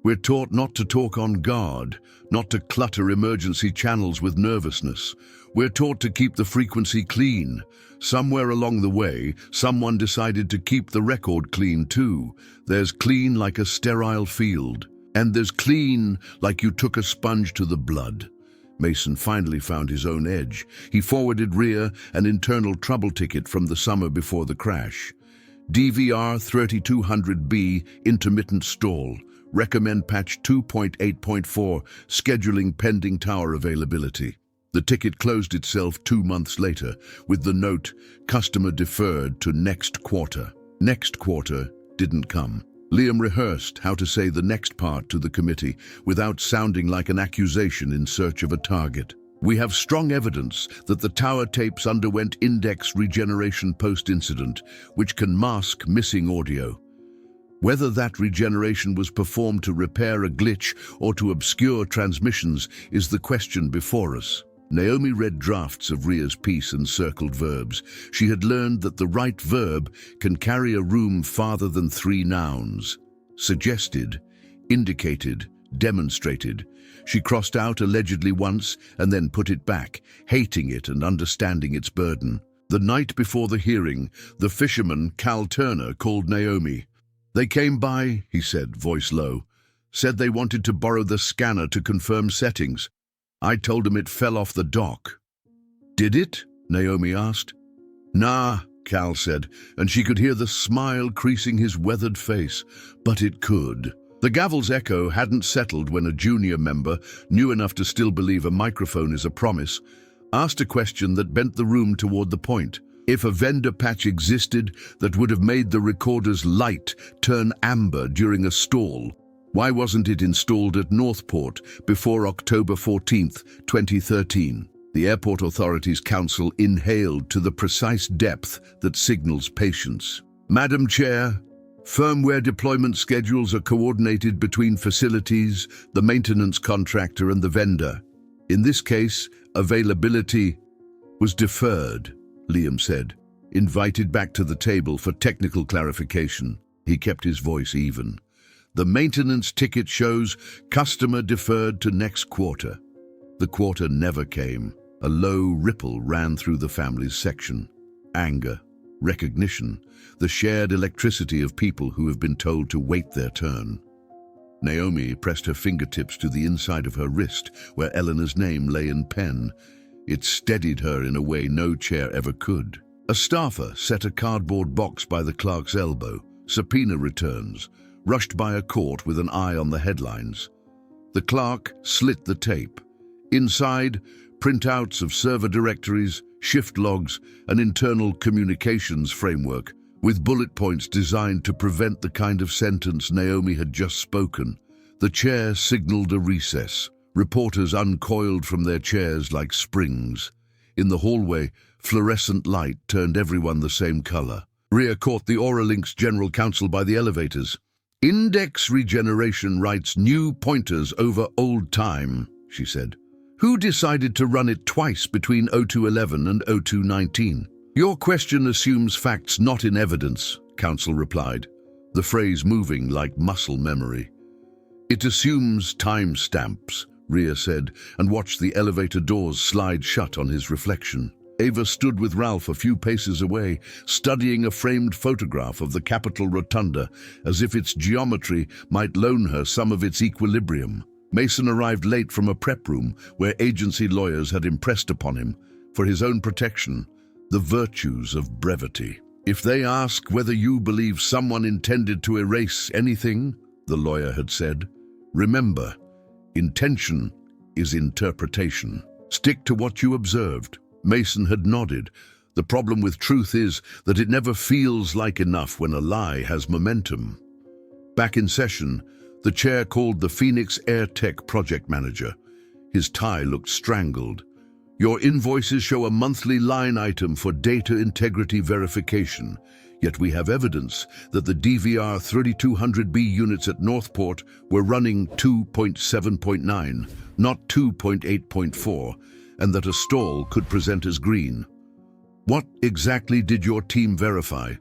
"We're taught not to talk on guard, not to clutter emergency channels with nervousness. We're taught to keep the frequency clean. Somewhere along the way, someone decided to keep the record clean too. There's clean like a sterile field. And there's clean like you took a sponge to the blood." Mason finally found his own edge. He forwarded Ria an internal trouble ticket from the summer before the crash. "DVR 3200B, intermittent stall. Recommend patch 2.8.4, scheduling pending tower availability." The ticket closed itself 2 months later, with the note, "Customer deferred to next quarter." Next quarter didn't come. Liam rehearsed how to say the next part to the committee without sounding like an accusation in search of a target. "We have strong evidence that the tower tapes underwent index regeneration post-incident, which can mask missing audio. Whether that regeneration was performed to repair a glitch or to obscure transmissions is the question before us." Naomi read drafts of Ria's piece and circled verbs. She had learned that the right verb can carry a room farther than 3 nouns. Suggested, indicated, demonstrated. She crossed out allegedly once and then put it back, hating it and understanding its burden. The night before the hearing, the fisherman, Cal Turner, called Naomi. "They came by," he said, voice low. "Said they wanted to borrow the scanner to confirm settings. I told them it fell off the dock." "Did it?" Naomi asked. "Nah," Cal said, and she could hear the smile creasing his weathered face. "But it could." The gavel's echo hadn't settled when a junior member, new enough to still believe a microphone is a promise, asked a question that bent the room toward the point. If a vendor patch existed that would have made the recorder's light turn amber during a stall, why wasn't it installed at Northport before October 14th, 2013? The airport authorities' counsel inhaled to the precise depth that signals patience. "Madam Chair, firmware deployment schedules are coordinated between facilities, the maintenance contractor and the vendor. In this case, availability was deferred," Liam said, invited back to the table for technical clarification. He kept his voice even. "The maintenance ticket shows customer deferred to next quarter." The quarter never came. A low ripple ran through the family's section. Anger, recognition, the shared electricity of people who have been told to wait their turn. Naomi pressed her fingertips to the inside of her wrist, where Eleanor's name lay in pen. It steadied her in a way no chair ever could. A staffer set a cardboard box by the clerk's elbow. Subpoena returns, rushed by a court with an eye on the headlines. The clerk slit the tape. Inside, printouts of server directories, shift logs, an internal communications framework, with bullet points designed to prevent the kind of sentence Naomi had just spoken. The chair signaled a recess. Reporters uncoiled from their chairs like springs. In the hallway, fluorescent light turned everyone the same color. Rhea caught the Auralink's general counsel by the elevators. "Index regeneration writes new pointers over old time," she said. "Who decided to run it twice between 0211 and 0219? "Your question assumes facts not in evidence," counsel replied, the phrase moving like muscle memory. "It assumes timestamps," Rhea said, and watched the elevator doors slide shut on his reflection. Ava stood with Ralph a few paces away, studying a framed photograph of the Capitol Rotunda, as if its geometry might loan her some of its equilibrium. Mason arrived late from a prep room where agency lawyers had impressed upon him, for his own protection, the virtues of brevity. "If they ask whether you believe someone intended to erase anything," the lawyer had said, "remember, intention is interpretation. Stick to what you observed." Mason had nodded. The problem with truth is that it never feels like enough when a lie has momentum. Back in session, the chair called the Phoenix Air Tech project manager. His tie looked strangled. "Your invoices show a monthly line item for data integrity verification, yet we have evidence that the DVR 3200B units at Northport were running 2.7.9, not 2.8.4, and that a stall could present as green. What exactly did your team verify?"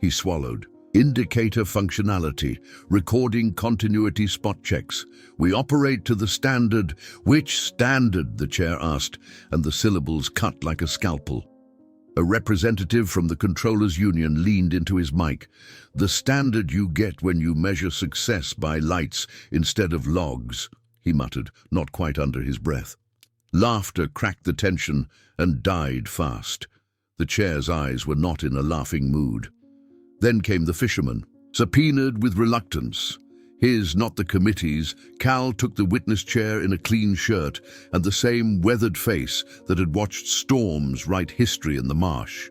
He swallowed. "Indicator functionality, recording continuity spot checks. We operate to the standard." "Which standard?" the chair asked, and the syllables cut like a scalpel. A representative from the Controllers Union leaned into his mic. "The standard you get when you measure success by lights instead of logs," he muttered, not quite under his breath. Laughter cracked the tension and died fast. The chair's eyes were not in a laughing mood. Then came the fisherman, subpoenaed with reluctance. His, not the committee's, Cal took the witness chair in a clean shirt and the same weathered face that had watched storms write history in the Marsh.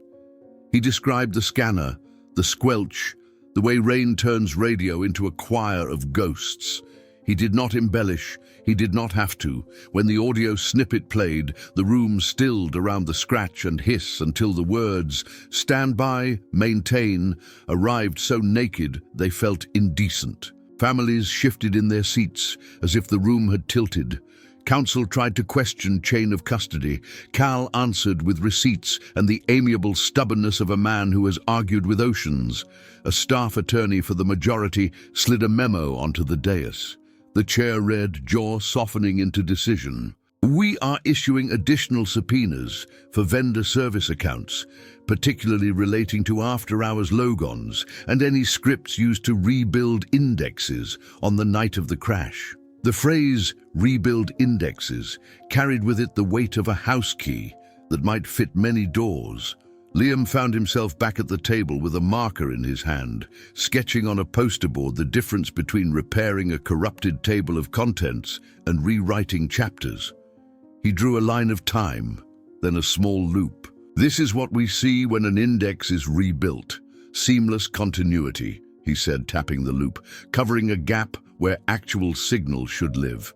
He described the scanner, the squelch, the way rain turns radio into a choir of ghosts. He did not embellish. He did not have to. When the audio snippet played, the room stilled around the scratch and hiss until the words, "stand by, maintain," arrived so naked they felt indecent. Families shifted in their seats as if the room had tilted. Counsel tried to question chain of custody. Cal answered with receipts and the amiable stubbornness of a man who has argued with oceans. A staff attorney for the majority slid a memo onto the dais. The chair read, jaw softening into decision. We are issuing additional subpoenas for vendor service accounts, particularly relating to after-hours logons and any scripts used to rebuild indexes on the night of the crash. The phrase, rebuild indexes, carried with it the weight of a house key that might fit many doors. Liam found himself back at the table with a marker in his hand, sketching on a poster board the difference between repairing a corrupted table of contents and rewriting chapters. He drew a line of time, then a small loop. This is what we see when an index is rebuilt. Seamless continuity, he said, tapping the loop, covering a gap where actual signal should live.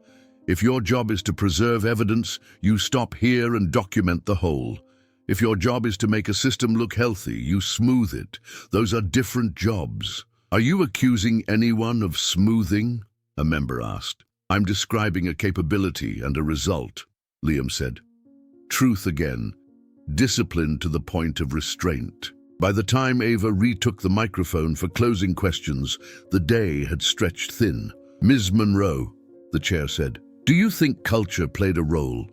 If your job is to preserve evidence, you stop here and document the whole. If your job is to make a system look healthy, you smooth it. Those are different jobs. Are you accusing anyone of smoothing? A member asked. I'm describing a capability and a result, Liam said. Truth again. Discipline to the point of restraint. By the time Ava retook the microphone for closing questions, the day had stretched thin. Ms. Monroe, the chair said, do you think culture played a role?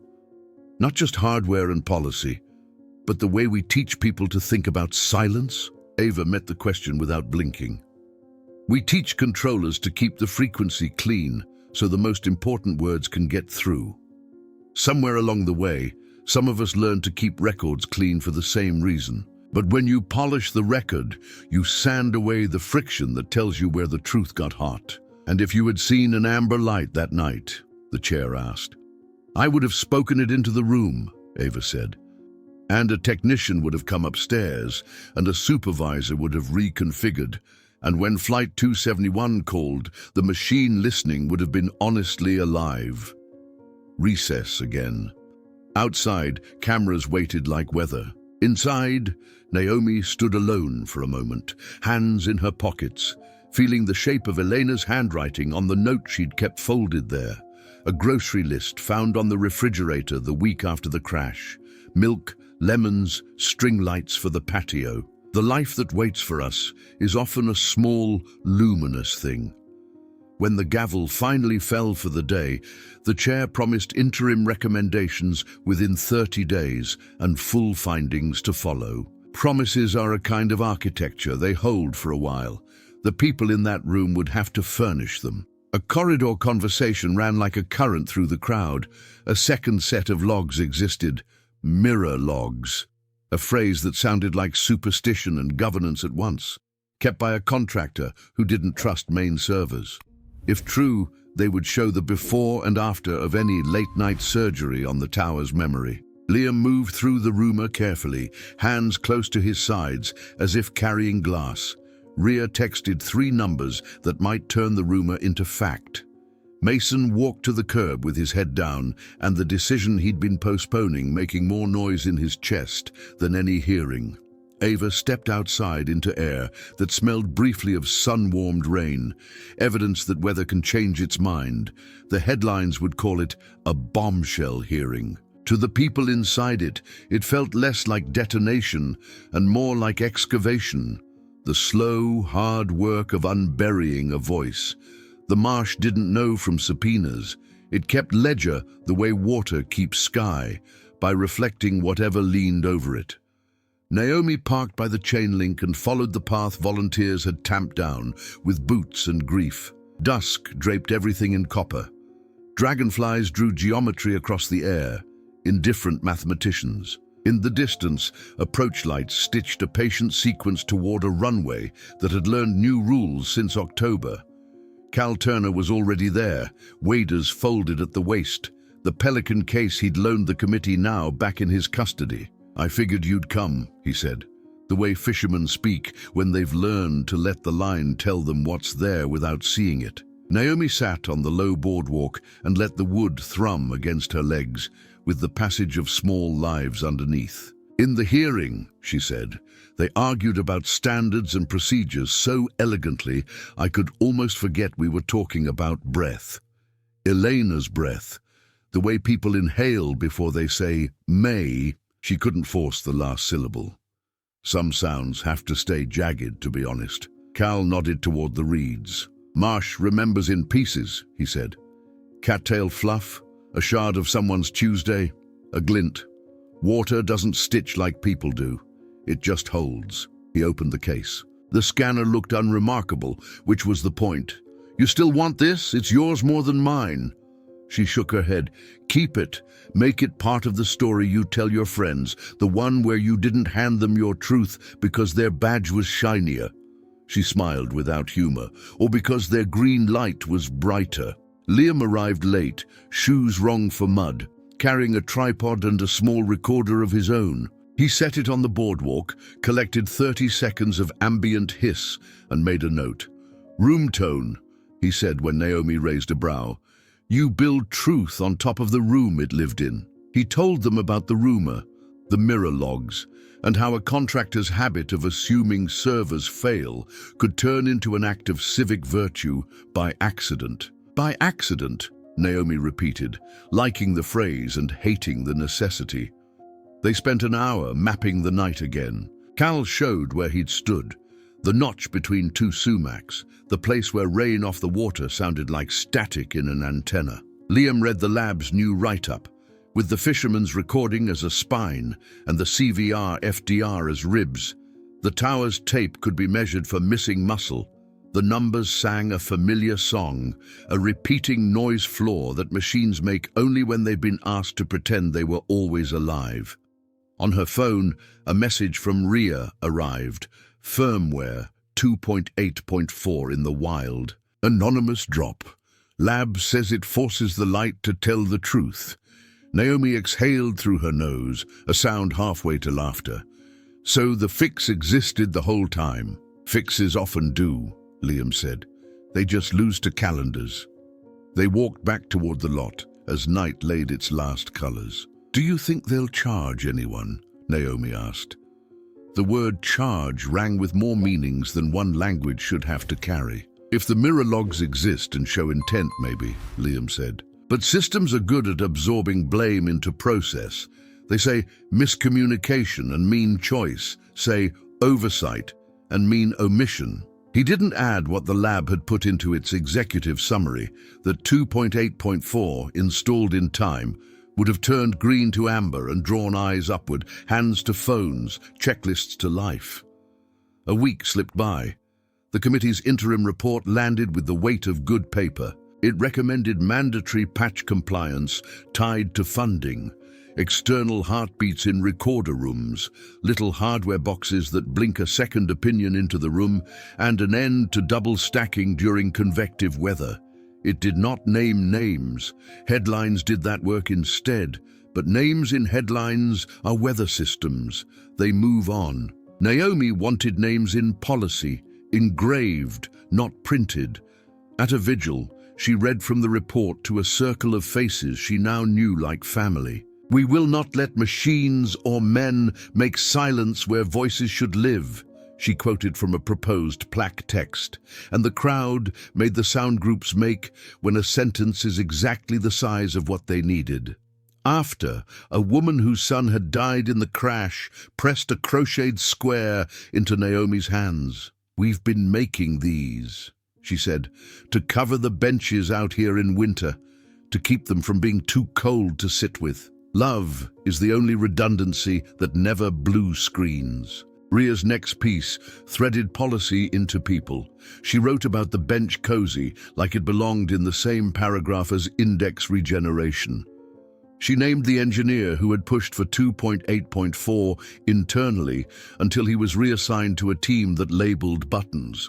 Not just hardware and policy, but the way we teach people to think about silence? Ava met the question without blinking. We teach controllers to keep the frequency clean so the most important words can get through. Somewhere along the way, some of us learned to keep records clean for the same reason. But when you polish the record, you sand away the friction that tells you where the truth got hot. And if you had seen an amber light that night, the chair asked. I would have spoken it into the room, Ava said. And a technician would have come upstairs, and a supervisor would have reconfigured. And when Flight 271 called, the machine listening would have been honestly alive. Recess again. Outside, cameras waited like weather. Inside, Naomi stood alone for a moment, hands in her pockets, feeling the shape of Elena's handwriting on the note she'd kept folded there. A grocery list found on the refrigerator the week after the crash. Milk, lemons, string lights for the patio. The life that waits for us is often a small, luminous thing. When the gavel finally fell for the day, the chair promised interim recommendations within 30 days and full findings to follow. Promises are a kind of architecture they hold for a while. The people in that room would have to furnish them. A corridor conversation ran like a current through the crowd. A second set of logs existed, mirror logs, a phrase that sounded like superstition and governance at once, kept by a contractor who didn't trust main servers. If true, they would show the before and after of any late-night surgery on the tower's memory. Liam moved through the rumor carefully, hands close to his sides, as if carrying glass. Rhea texted 3 numbers that might turn the rumor into fact. Mason walked to the curb with his head down, and the decision he'd been postponing making more noise in his chest than any hearing. Ava stepped outside into air that smelled briefly of sun-warmed rain, evidence that weather can change its mind. The headlines would call it a bombshell hearing. To the people inside it, it felt less like detonation and more like excavation. The slow, hard work of unburying a voice. The Marsh didn't know from subpoenas. It kept ledger the way water keeps sky, by reflecting whatever leaned over it. Naomi parked by the chain link and followed the path volunteers had tamped down, with boots and grief. Dusk draped everything in copper. Dragonflies drew geometry across the air, indifferent mathematicians. In the distance, approach lights stitched a patient sequence toward a runway that had learned new rules since October. Cal Turner was already there, waders folded at the waist, the Pelican case he'd loaned the committee now back in his custody. I figured you'd come, he said, the way fishermen speak when they've learned to let the line tell them what's there without seeing it. Naomi sat on the low boardwalk and let the wood thrum against her legs, with the passage of small lives underneath. In the hearing, she said, they argued about standards and procedures so elegantly I could almost forget we were talking about breath. Elena's breath, the way people inhale before they say may. She couldn't force the last syllable. Some sounds have to stay jagged, to be honest. Cal nodded toward the reeds. Marsh remembers in pieces, he said. Cattail fluff, a shard of someone's Tuesday, a glint. Water doesn't stitch like people do. It just holds. He opened the case. The scanner looked unremarkable, which was the point. You still want this? It's yours more than mine. She shook her head. Keep it. Make it part of the story you tell your friends, the one where you didn't hand them your truth because their badge was shinier. She smiled without humor, or because their green light was brighter. Liam arrived late, shoes wrong for mud, carrying a tripod and a small recorder of his own. He set it on the boardwalk, collected 30 seconds of ambient hiss, and made a note. Room tone, he said when Naomi raised a brow. You build truth on top of the room it lived in. He told them about the rumor, the mirror logs, and how a contractor's habit of assuming servers fail could turn into an act of civic virtue by accident. By accident, Naomi repeated, liking the phrase and hating the necessity. They spent an hour mapping the night again. Cal showed where he'd stood, the notch between two sumacs, the place where rain off the water sounded like static in an antenna. Liam read the lab's new write-up, with the fisherman's recording as a spine and the CVR FDR as ribs. The tower's tape could be measured for missing muscle. The numbers sang a familiar song, a repeating noise floor that machines make only when they've been asked to pretend they were always alive. On her phone, a message from Rhea arrived. Firmware 2.8.4 in the wild. Anonymous drop. Lab says it forces the light to tell the truth. Naomi exhaled through her nose, a sound halfway to laughter. So the fix existed the whole time. Fixes often do, Liam said. They just lose to calendars. They walked back toward the lot as night laid its last colors. Do you think they'll charge anyone? Naomi asked. The word charge rang with more meanings than one language should have to carry. If the mirror logs exist and show intent, maybe, Liam said. But systems are good at absorbing blame into process. They say miscommunication and mean choice, say oversight and mean omission. He didn't add what the lab had put into its executive summary, that 2.8.4, installed in time, would have turned green to amber and drawn eyes upward, hands to phones, checklists to life. A week slipped by. The committee's interim report landed with the weight of good paper. It recommended mandatory patch compliance tied to funding, external heartbeats in recorder rooms, little hardware boxes that blink a second opinion into the room, and an end to double stacking during convective weather. It did not name names. Headlines did that work instead, but names in headlines are weather systems. They move on. Naomi wanted names in policy, engraved, not printed. At a vigil, she read from the report to a circle of faces she now knew like family. We will not let machines or men make silence where voices should live, she quoted from a proposed plaque text, and the crowd made the sound groups make when a sentence is exactly the size of what they needed. After, a woman whose son had died in the crash pressed a crocheted square into Naomi's hands. We've been making these, she said, to cover the benches out here in winter, to keep them from being too cold to sit with. Love is the only redundancy that never blue screens. Rhea's next piece threaded policy into people. She wrote about the bench cozy like it belonged in the same paragraph as index regeneration. She named the engineer who had pushed for 2.8.4 internally until he was reassigned to a team that labeled buttons.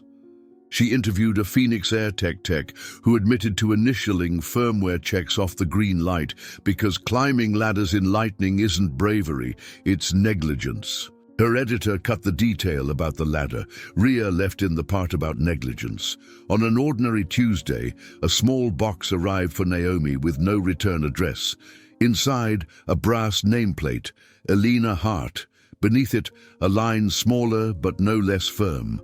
She interviewed a Phoenix AirTech tech who admitted to initialing firmware checks off the green light because climbing ladders in lightning isn't bravery, it's negligence. Her editor cut the detail about the ladder. Rhea left in the part about negligence. On an ordinary Tuesday, a small box arrived for Naomi with no return address. Inside, a brass nameplate, Elena Hart. Beneath it, a line smaller but no less firm.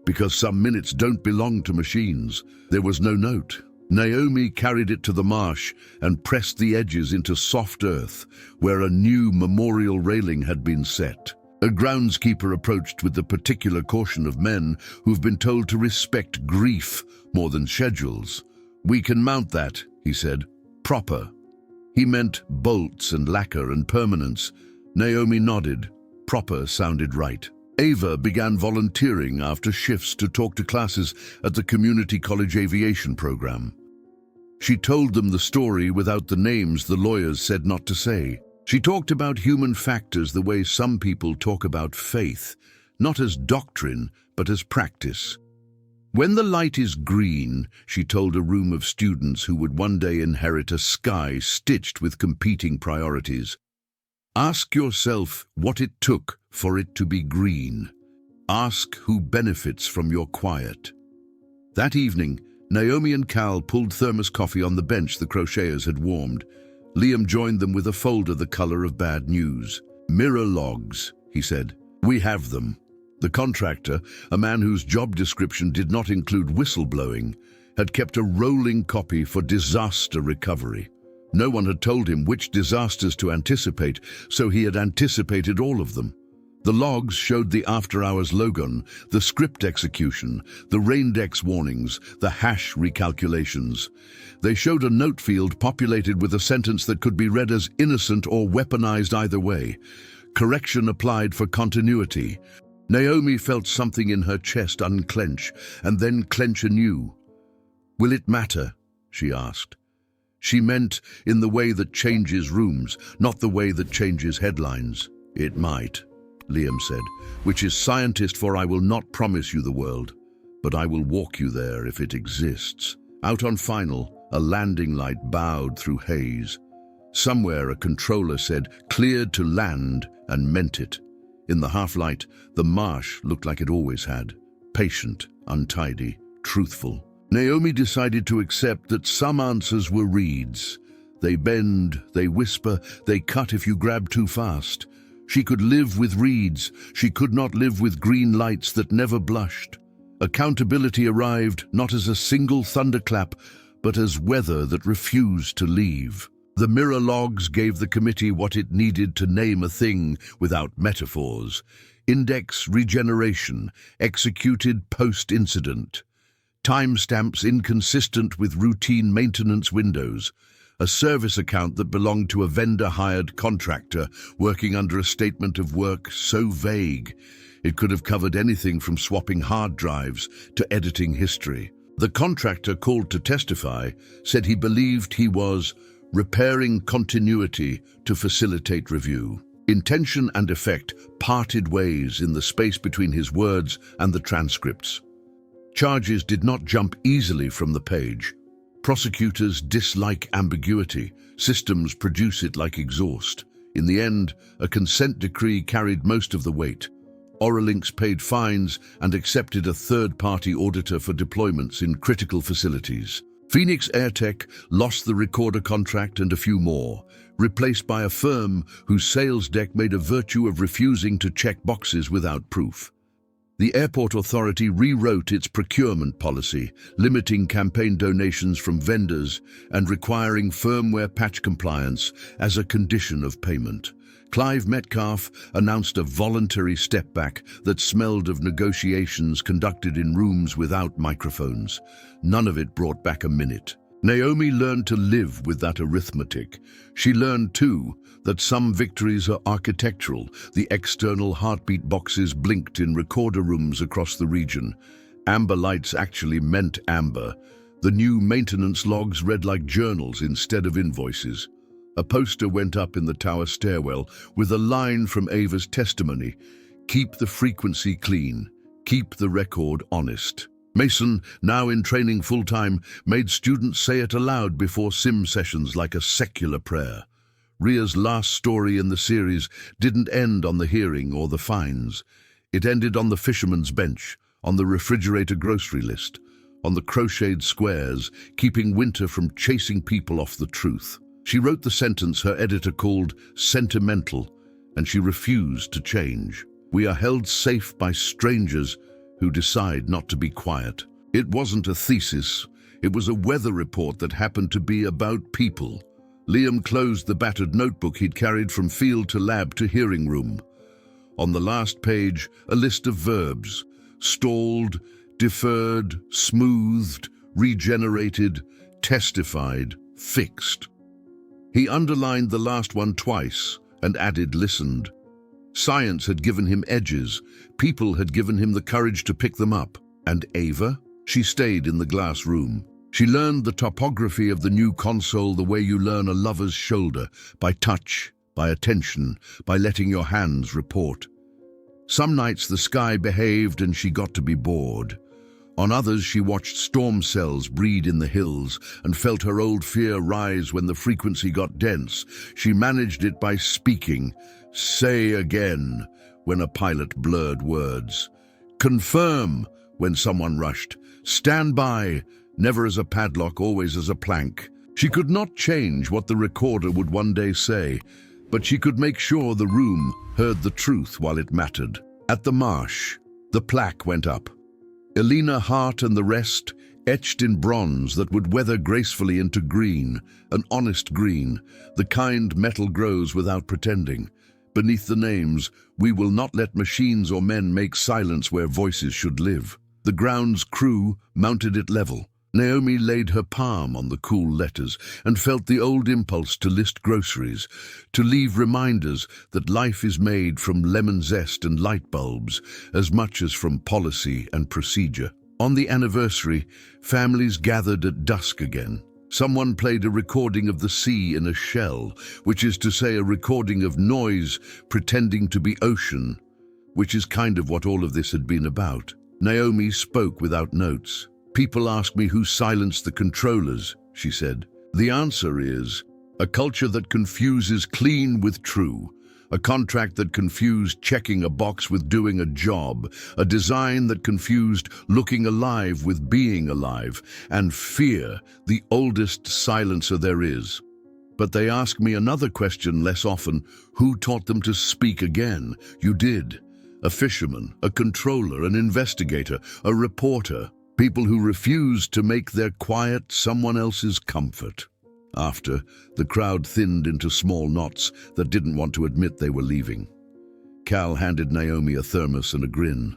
Because some minutes don't belong to machines. There was no note. Naomi carried it to the marsh and pressed the edges into soft earth, where a new memorial railing had been set. A groundskeeper approached with the particular caution of men who've been told to respect grief more than schedules. "We can mount that," he said. "Proper." He meant bolts and lacquer and permanence. Naomi nodded. Proper sounded right. Ava began volunteering after shifts to talk to classes at the community college aviation program. She told them the story without the names the lawyers said not to say. She talked about human factors the way some people talk about faith, not as doctrine, but as practice. When the light is green, she told a room of students who would one day inherit a sky stitched with competing priorities. Ask yourself what it took for it to be green. Ask who benefits from your quiet. That evening, Naomi and Cal pulled thermos coffee on the bench the crocheters had warmed. Liam joined them with a folder the color of bad news. "Mirror logs," he said. "We have them." The contractor, a man whose job description did not include whistleblowing, had kept a rolling copy for disaster recovery. No one had told him which disasters to anticipate, so he had anticipated all of them. The logs showed the after-hours logon, the script execution, the raindex warnings, the hash recalculations. They showed a note field populated with a sentence that could be read as innocent or weaponized either way. Correction applied for continuity. Naomi felt something in her chest unclench and then clench anew. "Will it matter?" she asked. She meant in the way that changes rooms, not the way that changes headlines. "It might," Liam said, "which is scientist, for I will not promise you the world, but I will walk you there if it exists." Out on final, a landing light bowed through haze. Somewhere a controller said, "Cleared to land," and meant it. In the half-light, the Marsh looked like it always had. Patient, untidy, truthful. Naomi decided to accept that some answers were reeds. They bend, they whisper, they cut if you grab too fast. She could live with reeds. She could not live with green lights that never blushed. Accountability arrived not as a single thunderclap, but as weather that refused to leave. The mirror logs gave the committee what it needed to name a thing without metaphors. Index regeneration, executed post-incident. Timestamps inconsistent with routine maintenance windows. A service account that belonged to a vendor-hired contractor working under a statement of work so vague. It could have covered anything from swapping hard drives to editing history. The contractor called to testify said he believed he was repairing continuity to facilitate review. Intention and effect parted ways in the space between his words and the transcripts. Charges did not jump easily from the page. Prosecutors dislike ambiguity. Systems produce it like exhaust. In the end, a consent decree carried most of the weight. Oralinks paid fines and accepted a third-party auditor for deployments in critical facilities. Phoenix Airtech lost the recorder contract and a few more, replaced by a firm whose sales deck made a virtue of refusing to check boxes without proof. The airport authority rewrote its procurement policy, limiting campaign donations from vendors and requiring firmware patch compliance as a condition of payment. Clive Metcalf announced a voluntary step back that smelled of negotiations conducted in rooms without microphones. None of it brought back a minute. Naomi learned to live with that arithmetic. She learned, too, that some victories are architectural. The external heartbeat boxes blinked in recorder rooms across the region. Amber lights actually meant amber. The new maintenance logs read like journals instead of invoices. A poster went up in the tower stairwell with a line from Ava's testimony: "Keep the frequency clean. Keep the record honest." Mason, now in training full-time, made students say it aloud before sim sessions like a secular prayer. Ria's last story in the series didn't end on the hearing or the fines. It ended on the fisherman's bench, on the refrigerator grocery list, on the crocheted squares, keeping winter from chasing people off the truth. She wrote the sentence her editor called sentimental, and she refused to change. "We are held safe by strangers who decide not to be quiet." It wasn't a thesis. It was a weather report that happened to be about people. Liam closed the battered notebook he'd carried from field to lab to hearing room. On the last page, a list of verbs: stalled, deferred, smoothed, regenerated, testified, fixed. He underlined the last one twice and added listened. Science had given him edges. People had given him the courage to pick them up. And Ava? She stayed in the glass room. She learned the topography of the new console the way you learn a lover's shoulder, by touch, by attention, by letting your hands report. Some nights the sky behaved and she got to be bored. On others she watched storm cells breed in the hills and felt her old fear rise when the frequency got dense. She managed it by speaking, "Say again," when a pilot blurred words. "Confirm," when someone rushed. "Stand by," never as a padlock, always as a plank. She could not change what the recorder would one day say, but she could make sure the room heard the truth while it mattered. At the Marsh, the plaque went up. Elena Hart and the rest, etched in bronze that would weather gracefully into green, an honest green, the kind metal grows without pretending. Beneath the names, "We will not let machines or men make silence where voices should live." The ground's crew mounted it level. Naomi laid her palm on the cool letters and felt the old impulse to list groceries, to leave reminders that life is made from lemon zest and light bulbs as much as from policy and procedure. On the anniversary, families gathered at dusk again. Someone played a recording of the sea in a shell, which is to say a recording of noise pretending to be ocean, which is kind of what all of this had been about. Naomi spoke without notes. "People ask me who silenced the controllers," she said. "The answer is a culture that confuses clean with true, a contract that confused checking a box with doing a job, a design that confused looking alive with being alive, and fear, the oldest silencer there is." But they ask me another question less often: who taught them to speak again? You did. A fisherman, a controller, an investigator, a reporter. People who refused to make their quiet someone else's comfort. After, the crowd thinned into small knots that didn't want to admit they were leaving. Cal handed Naomi a thermos and a grin.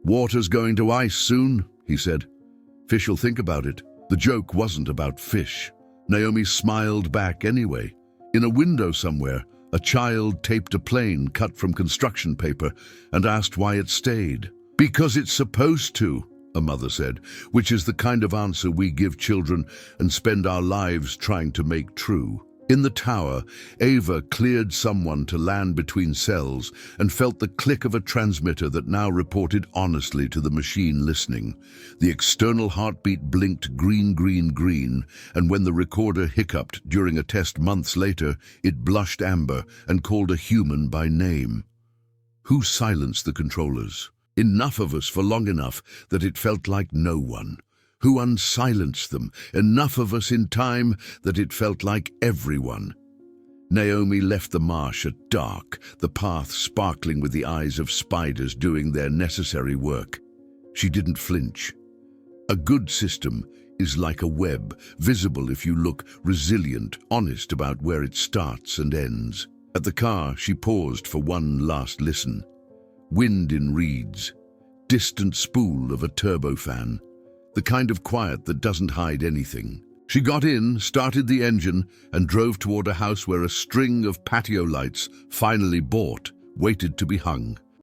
"Water's going to ice soon," he said. "Fish'll think about it." The joke wasn't about fish. Naomi smiled back anyway. In a window somewhere, a child taped a plane cut from construction paper and asked why it stayed. "Because it's supposed to," a mother said, which is the kind of answer we give children and spend our lives trying to make true. In the tower, Ava cleared someone to land between cells and felt the click of a transmitter that now reported honestly to the machine listening. The external heartbeat blinked green, green, green, and when the recorder hiccuped during a test months later, it blushed amber and called a human by name. Who silenced the controllers? Enough of us for long enough that it felt like no one. Who unsilenced them? Enough of us in time that it felt like everyone. Naomi left the marsh at dark, the path sparkling with the eyes of spiders doing their necessary work. She didn't flinch. A good system is like a web, visible if you look, resilient, honest about where it starts and ends. At the car, she paused for one last listen. Wind in reeds, distant spool of a turbofan, the kind of quiet that doesn't hide anything. She got in, started the engine, and drove toward a house where a string of patio lights, finally bought, waited to be hung.